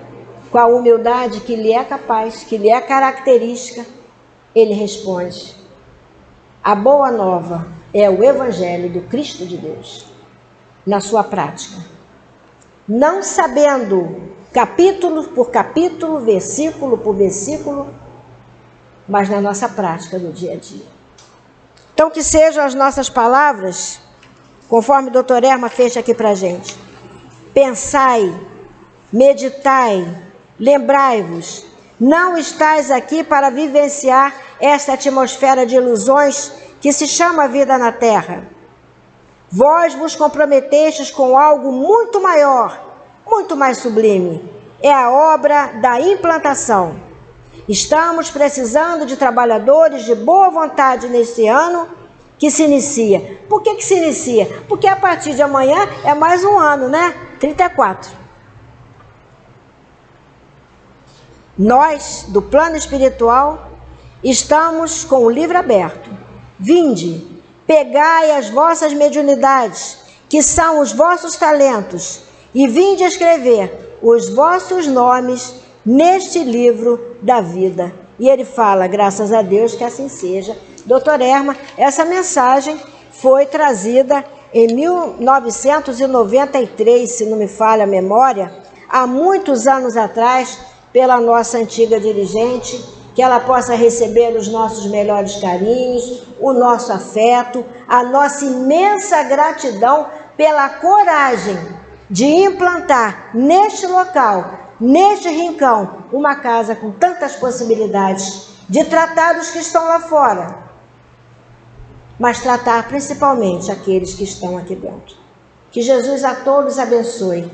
C: com a humildade que lhe é capaz, que lhe é característica, ele responde, a boa nova é o Evangelho do Cristo de Deus, na sua prática. Não sabendo capítulo por capítulo, versículo por versículo, mas na nossa prática do dia a dia. Então que sejam as nossas palavras, conforme o Dr. Erma fez aqui para a gente. Pensai, meditai, lembrai-vos, não estais aqui para vivenciar esta atmosfera de ilusões que se chama vida na terra. Vós vos comprometestes com algo muito maior, muito mais sublime. É a obra da implantação. Estamos precisando de trabalhadores de boa vontade neste ano que se inicia. Por que se inicia? Porque a partir de amanhã é mais um ano, né? 34. Nós, do plano espiritual, estamos com o livro aberto. Vinde, pegai as vossas mediunidades, que são os vossos talentos, e vinde escrever os vossos nomes neste livro da vida. E ele fala, graças a Deus que assim seja. Doutor Erma, essa mensagem foi trazida em 1993, se não me falha a memória, há muitos anos atrás, pela nossa antiga dirigente, que ela possa receber os nossos melhores carinhos, o nosso afeto, a nossa imensa gratidão pela coragem de implantar neste local, neste rincão, uma casa com tantas possibilidades de tratar os que estão lá fora, mas tratar principalmente aqueles que estão aqui dentro. Que Jesus a todos abençoe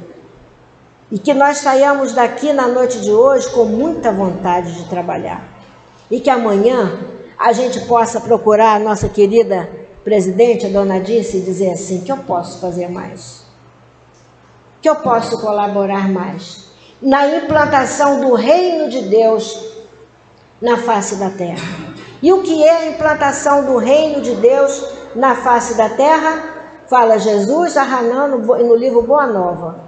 C: e que nós saiamos daqui na noite de hoje com muita vontade de trabalhar e que amanhã a gente possa procurar a nossa querida presidente, a dona Dice, e dizer assim, que eu posso fazer mais? que eu posso colaborar mais na implantação do reino de Deus na face da terra. E o que é a implantação do reino de Deus na face da terra? Fala Jesus a Hanan no livro Boa Nova.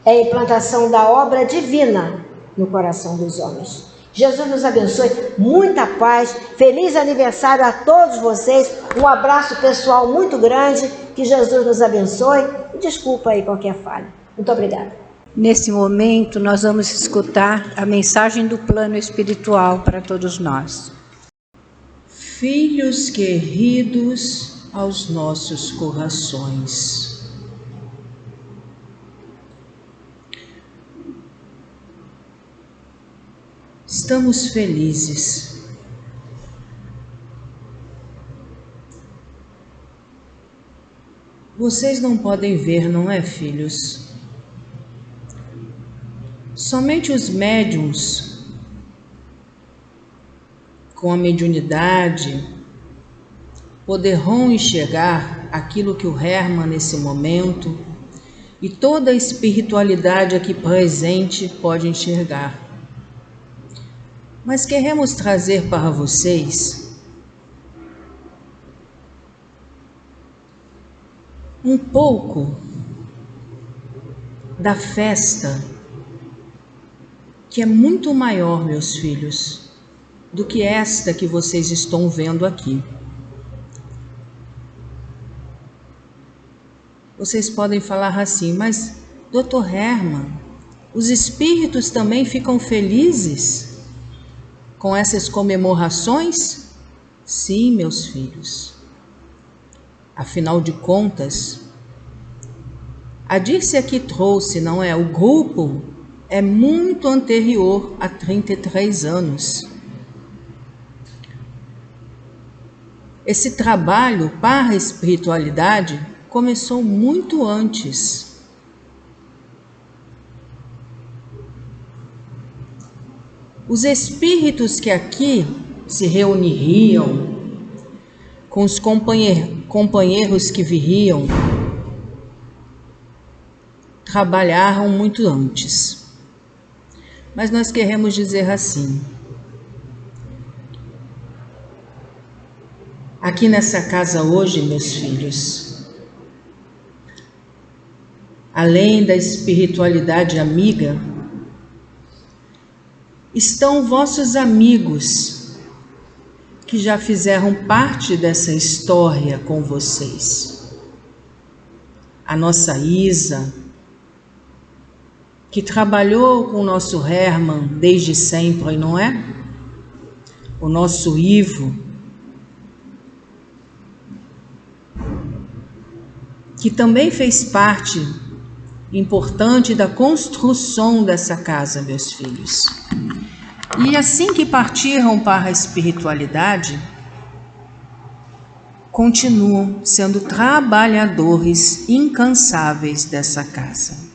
C: É a implantação da obra divina no coração dos homens. Jesus nos abençoe, muita paz, feliz aniversário a todos vocês, um abraço pessoal muito grande, que Jesus nos abençoe e desculpa aí qualquer falha. Muito obrigada.
A: Nesse momento, nós vamos escutar a mensagem do plano espiritual para todos nós.
B: Filhos queridos aos nossos corações, estamos felizes. Vocês não podem ver, não é, filhos? Somente os médiuns com a mediunidade poderão enxergar aquilo que o Hermann nesse momento e toda a espiritualidade aqui presente pode enxergar. Mas queremos trazer para vocês um pouco da festa que é muito maior, meus filhos, do que esta que vocês estão vendo aqui. Vocês podem falar assim, mas, Dr. Hermann, os espíritos também ficam felizes com essas comemorações? Sim, meus filhos. Afinal de contas, a Dirce aqui trouxe, não é? O grupo é muito anterior a 33 anos. Esse trabalho para a espiritualidade começou muito antes. Os espíritos que aqui se reuniriam com os companheiros que viriam trabalharam muito antes. Mas nós queremos dizer assim: aqui nessa casa hoje, meus filhos, além da espiritualidade amiga, estão vossos amigos que já fizeram parte dessa história com vocês. A nossa Isa, que trabalhou com o nosso Hermann desde sempre, não é? O nosso Ivo, que também fez parte importante da construção dessa casa, meus filhos. E assim que partiram para a espiritualidade, continuam sendo trabalhadores incansáveis dessa casa.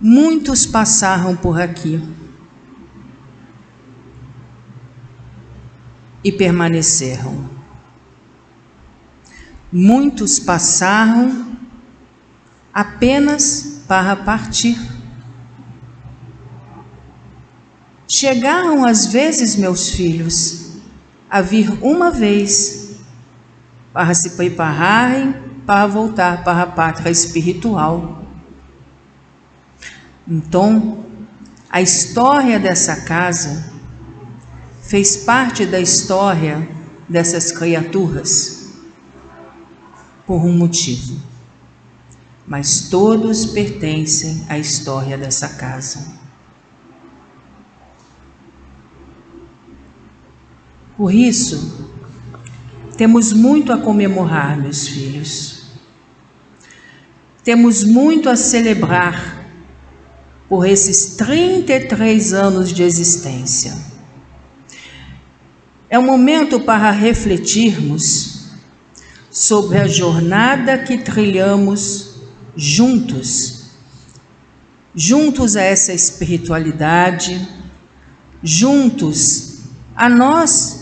B: Muitos passaram por aqui e permaneceram. Muitos passaram apenas para partir. Chegaram às vezes, meus filhos, a vir uma vez para se prepararem para voltar para a pátria espiritual. Então, a história dessa casa fez parte da história dessas criaturas por um motivo, mas todos pertencem à história dessa casa. Por isso, temos muito a comemorar, meus filhos. Temos muito a celebrar por esses 33 anos de existência. É um momento para refletirmos sobre a jornada que trilhamos juntos a essa espiritualidade, juntos a nós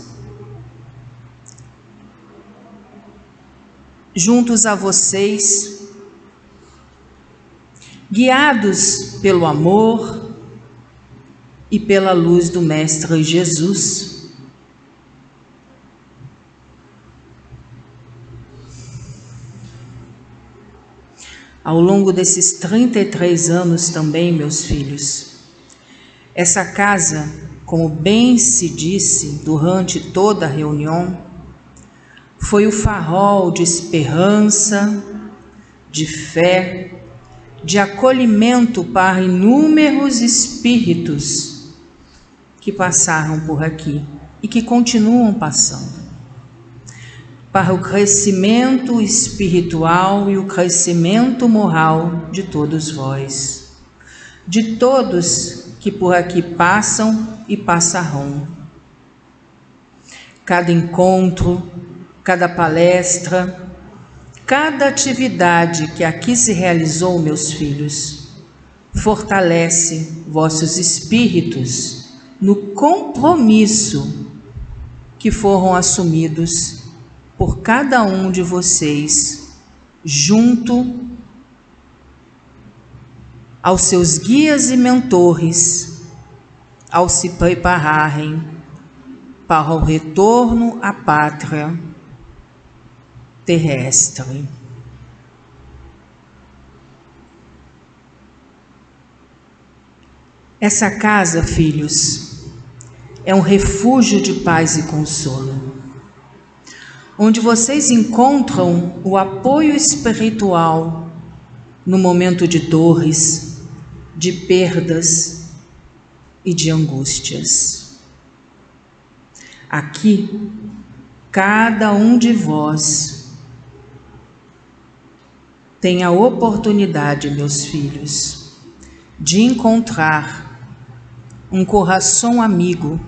B: juntos a vocês, guiados pelo amor e pela luz do Mestre Jesus. Ao longo desses 33 anos também, meus filhos, essa casa, como bem se disse durante toda a reunião, foi o farol de esperança, de fé, de acolhimento para inúmeros espíritos que passaram por aqui e que continuam passando, para o crescimento espiritual e o crescimento moral de todos vós, de todos que por aqui passam e passarão. Cada encontro, cada palestra, cada atividade que aqui se realizou, meus filhos, fortalece vossos espíritos no compromisso que foram assumidos por cada um de vocês, junto aos seus guias e mentores, ao se prepararem para o retorno à pátria terrestre. Essa casa, filhos, é um refúgio de paz e consolo, onde vocês encontram o apoio espiritual no momento de dores, de perdas e de angústias. Aqui, cada um de vós tem a oportunidade, meus filhos, de encontrar um coração amigo,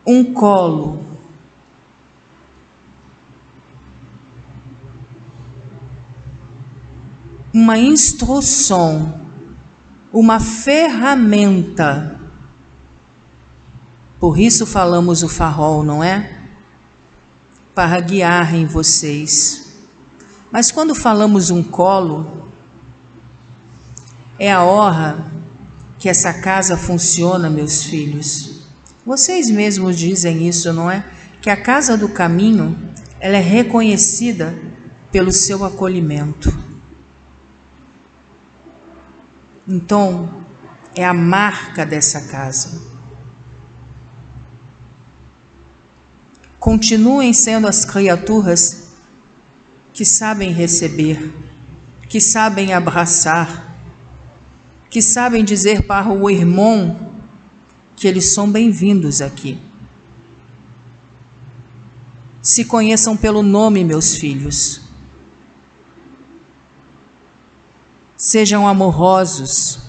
B: um colo, uma instrução, uma ferramenta. Por isso falamos o farol, não é? Para guiarem vocês. Mas quando falamos um colo, é a hora que essa casa funciona, meus filhos. Vocês mesmos dizem isso, não é? Que a casa do caminho, ela é reconhecida pelo seu acolhimento. Então, é a marca dessa casa. Continuem sendo as criaturas que sabem receber, que sabem abraçar, que sabem dizer para o irmão que eles são bem-vindos aqui. Se conheçam pelo nome, meus filhos. Sejam amorosos.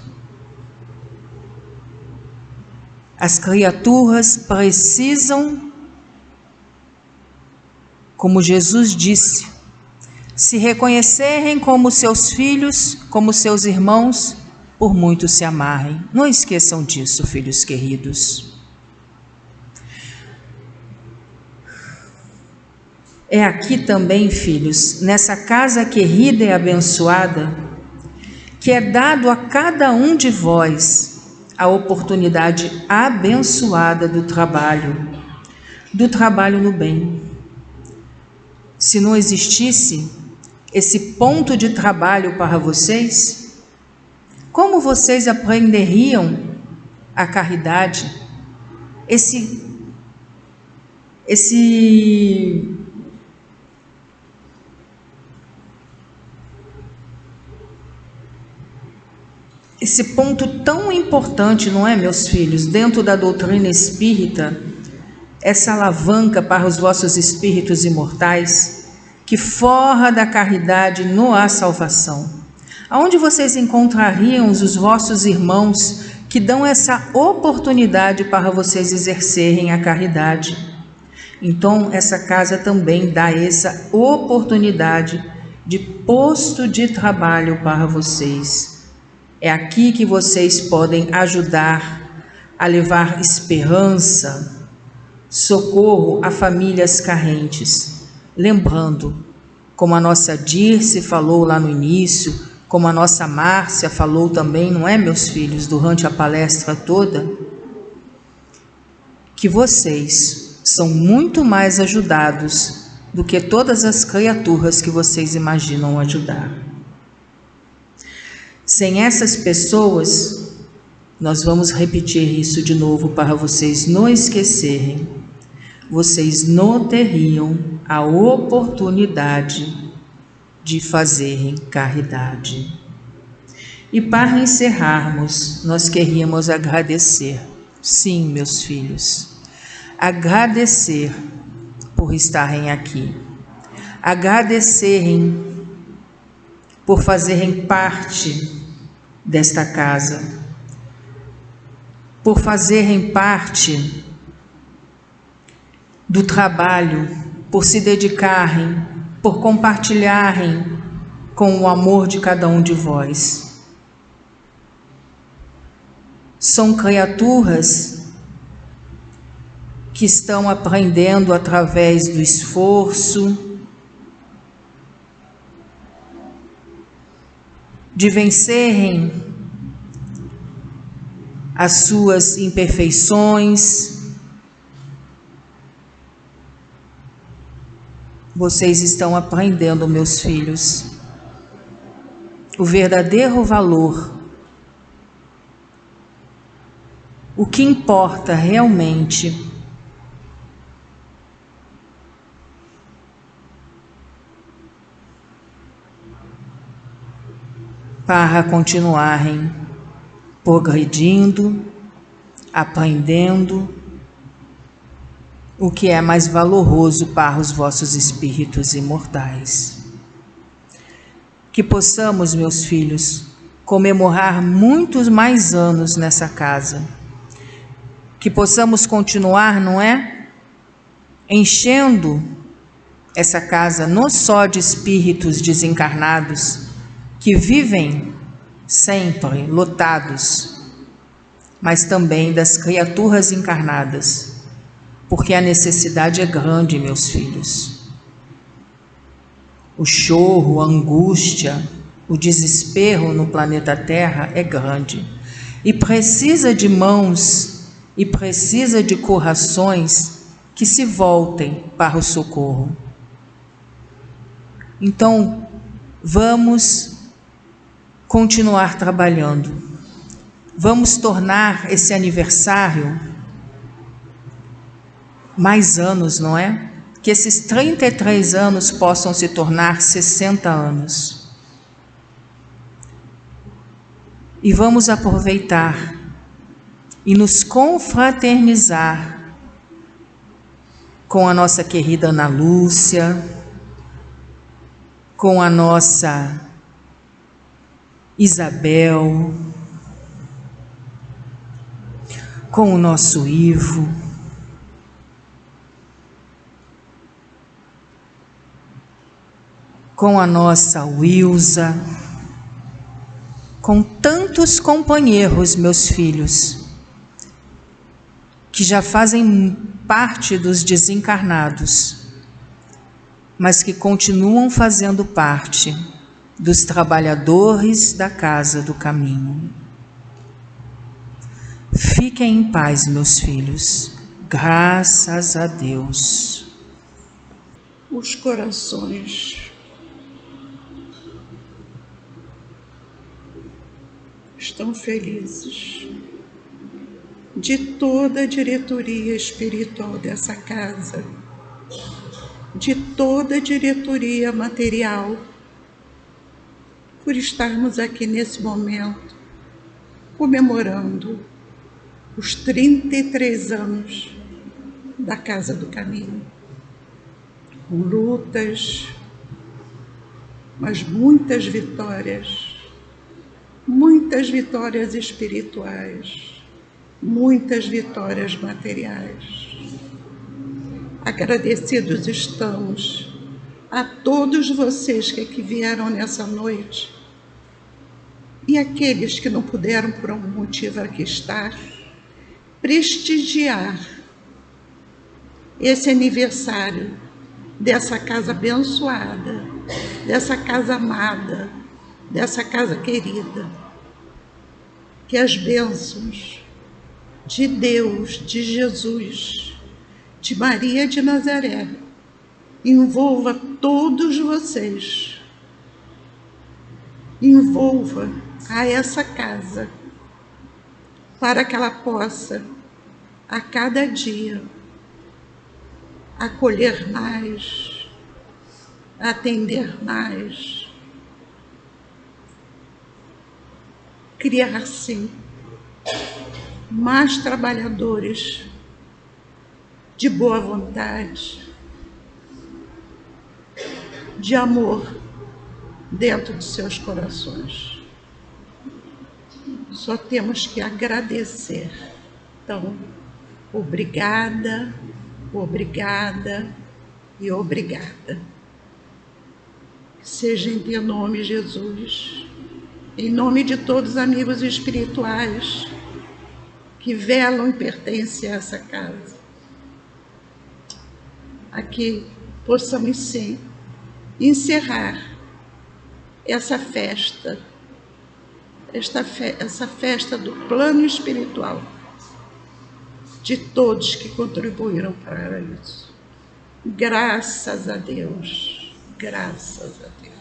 B: As criaturas precisam, como Jesus disse, se reconhecerem como seus filhos, como seus irmãos, por muito se amarem. Não esqueçam disso, filhos queridos. É aqui também, filhos, nessa casa querida e abençoada, que é dado a cada um de vós a oportunidade abençoada do trabalho no bem. Se não existisse esse ponto de trabalho para vocês, como vocês aprenderiam a caridade? Esse ponto tão importante, não é, meus filhos, dentro da doutrina espírita, essa alavanca para os vossos espíritos imortais, que fora da caridade não há salvação. Aonde vocês encontrariam os vossos irmãos que dão essa oportunidade para vocês exercerem a caridade? Então, essa casa também dá essa oportunidade de posto de trabalho para vocês. É aqui que vocês podem ajudar a levar esperança, socorro a famílias carentes, lembrando, como a nossa Dirce falou lá no início, como a nossa Márcia falou também, não é, meus filhos, durante a palestra toda, que vocês são muito mais ajudados do que todas as criaturas que vocês imaginam ajudar. Sem essas pessoas, nós vamos repetir isso de novo para vocês não esquecerem, vocês não teriam a oportunidade de fazerem caridade. E para encerrarmos, nós queríamos agradecer, sim, meus filhos, agradecer por estarem aqui, agradecerem por fazerem parte desta casa, por fazerem parte do trabalho, por se dedicarem, por compartilharem com o amor de cada um de vós. São criaturas que estão aprendendo através do esforço, de vencerem as suas imperfeições. Vocês estão aprendendo, meus filhos, o verdadeiro valor, o que importa realmente para continuarem progredindo, aprendendo o que é mais valoroso para os vossos espíritos imortais. Que possamos, meus filhos, comemorar muitos mais anos nessa casa. Que possamos continuar, não é? Enchendo essa casa não só de espíritos desencarnados, que vivem sempre lotados, mas também das criaturas encarnadas, porque a necessidade é grande, meus filhos. O choro, a angústia, o desespero no planeta Terra é grande e precisa de mãos e precisa de corações que se voltem para o socorro. Então, vamos continuar trabalhando. Vamos tornar esse aniversário mais anos, não é? Que esses 33 anos possam se tornar 60 anos. E vamos aproveitar e nos confraternizar com a nossa querida Ana Lúcia, com a nossa Isabel, com o nosso Ivo, com a nossa Wilza, com tantos companheiros, meus filhos, que já fazem parte dos desencarnados, mas que continuam fazendo parte dos trabalhadores da casa do caminho. Fiquem em paz, meus filhos, graças a Deus.
D: Os corações estão felizes de toda a diretoria espiritual dessa casa, de toda a diretoria material, por estarmos aqui nesse momento comemorando os 33 anos da Casa do Caminho, com lutas, mas muitas vitórias espirituais, muitas vitórias materiais. Agradecidos estamos a todos vocês que aqui vieram nessa noite e aqueles que não puderam por algum motivo aqui estar, prestigiar esse aniversário dessa casa abençoada, dessa casa amada, dessa casa querida. Que as bênçãos de Deus, de Jesus, de Maria de Nazaré, envolva todos vocês, envolva a essa casa, para que ela possa, a cada dia, acolher mais, atender mais, criar, sim, mais trabalhadores de boa vontade, de amor dentro de seus corações. Só temos que agradecer. Então, obrigada, obrigada e obrigada. Que seja em teu nome, Jesus, em nome de todos os amigos espirituais que velam e pertencem a essa casa. Aqui possamos, sim, encerrar essa festa, essa festa do plano espiritual de todos que contribuíram para isso. Graças a Deus, graças a Deus.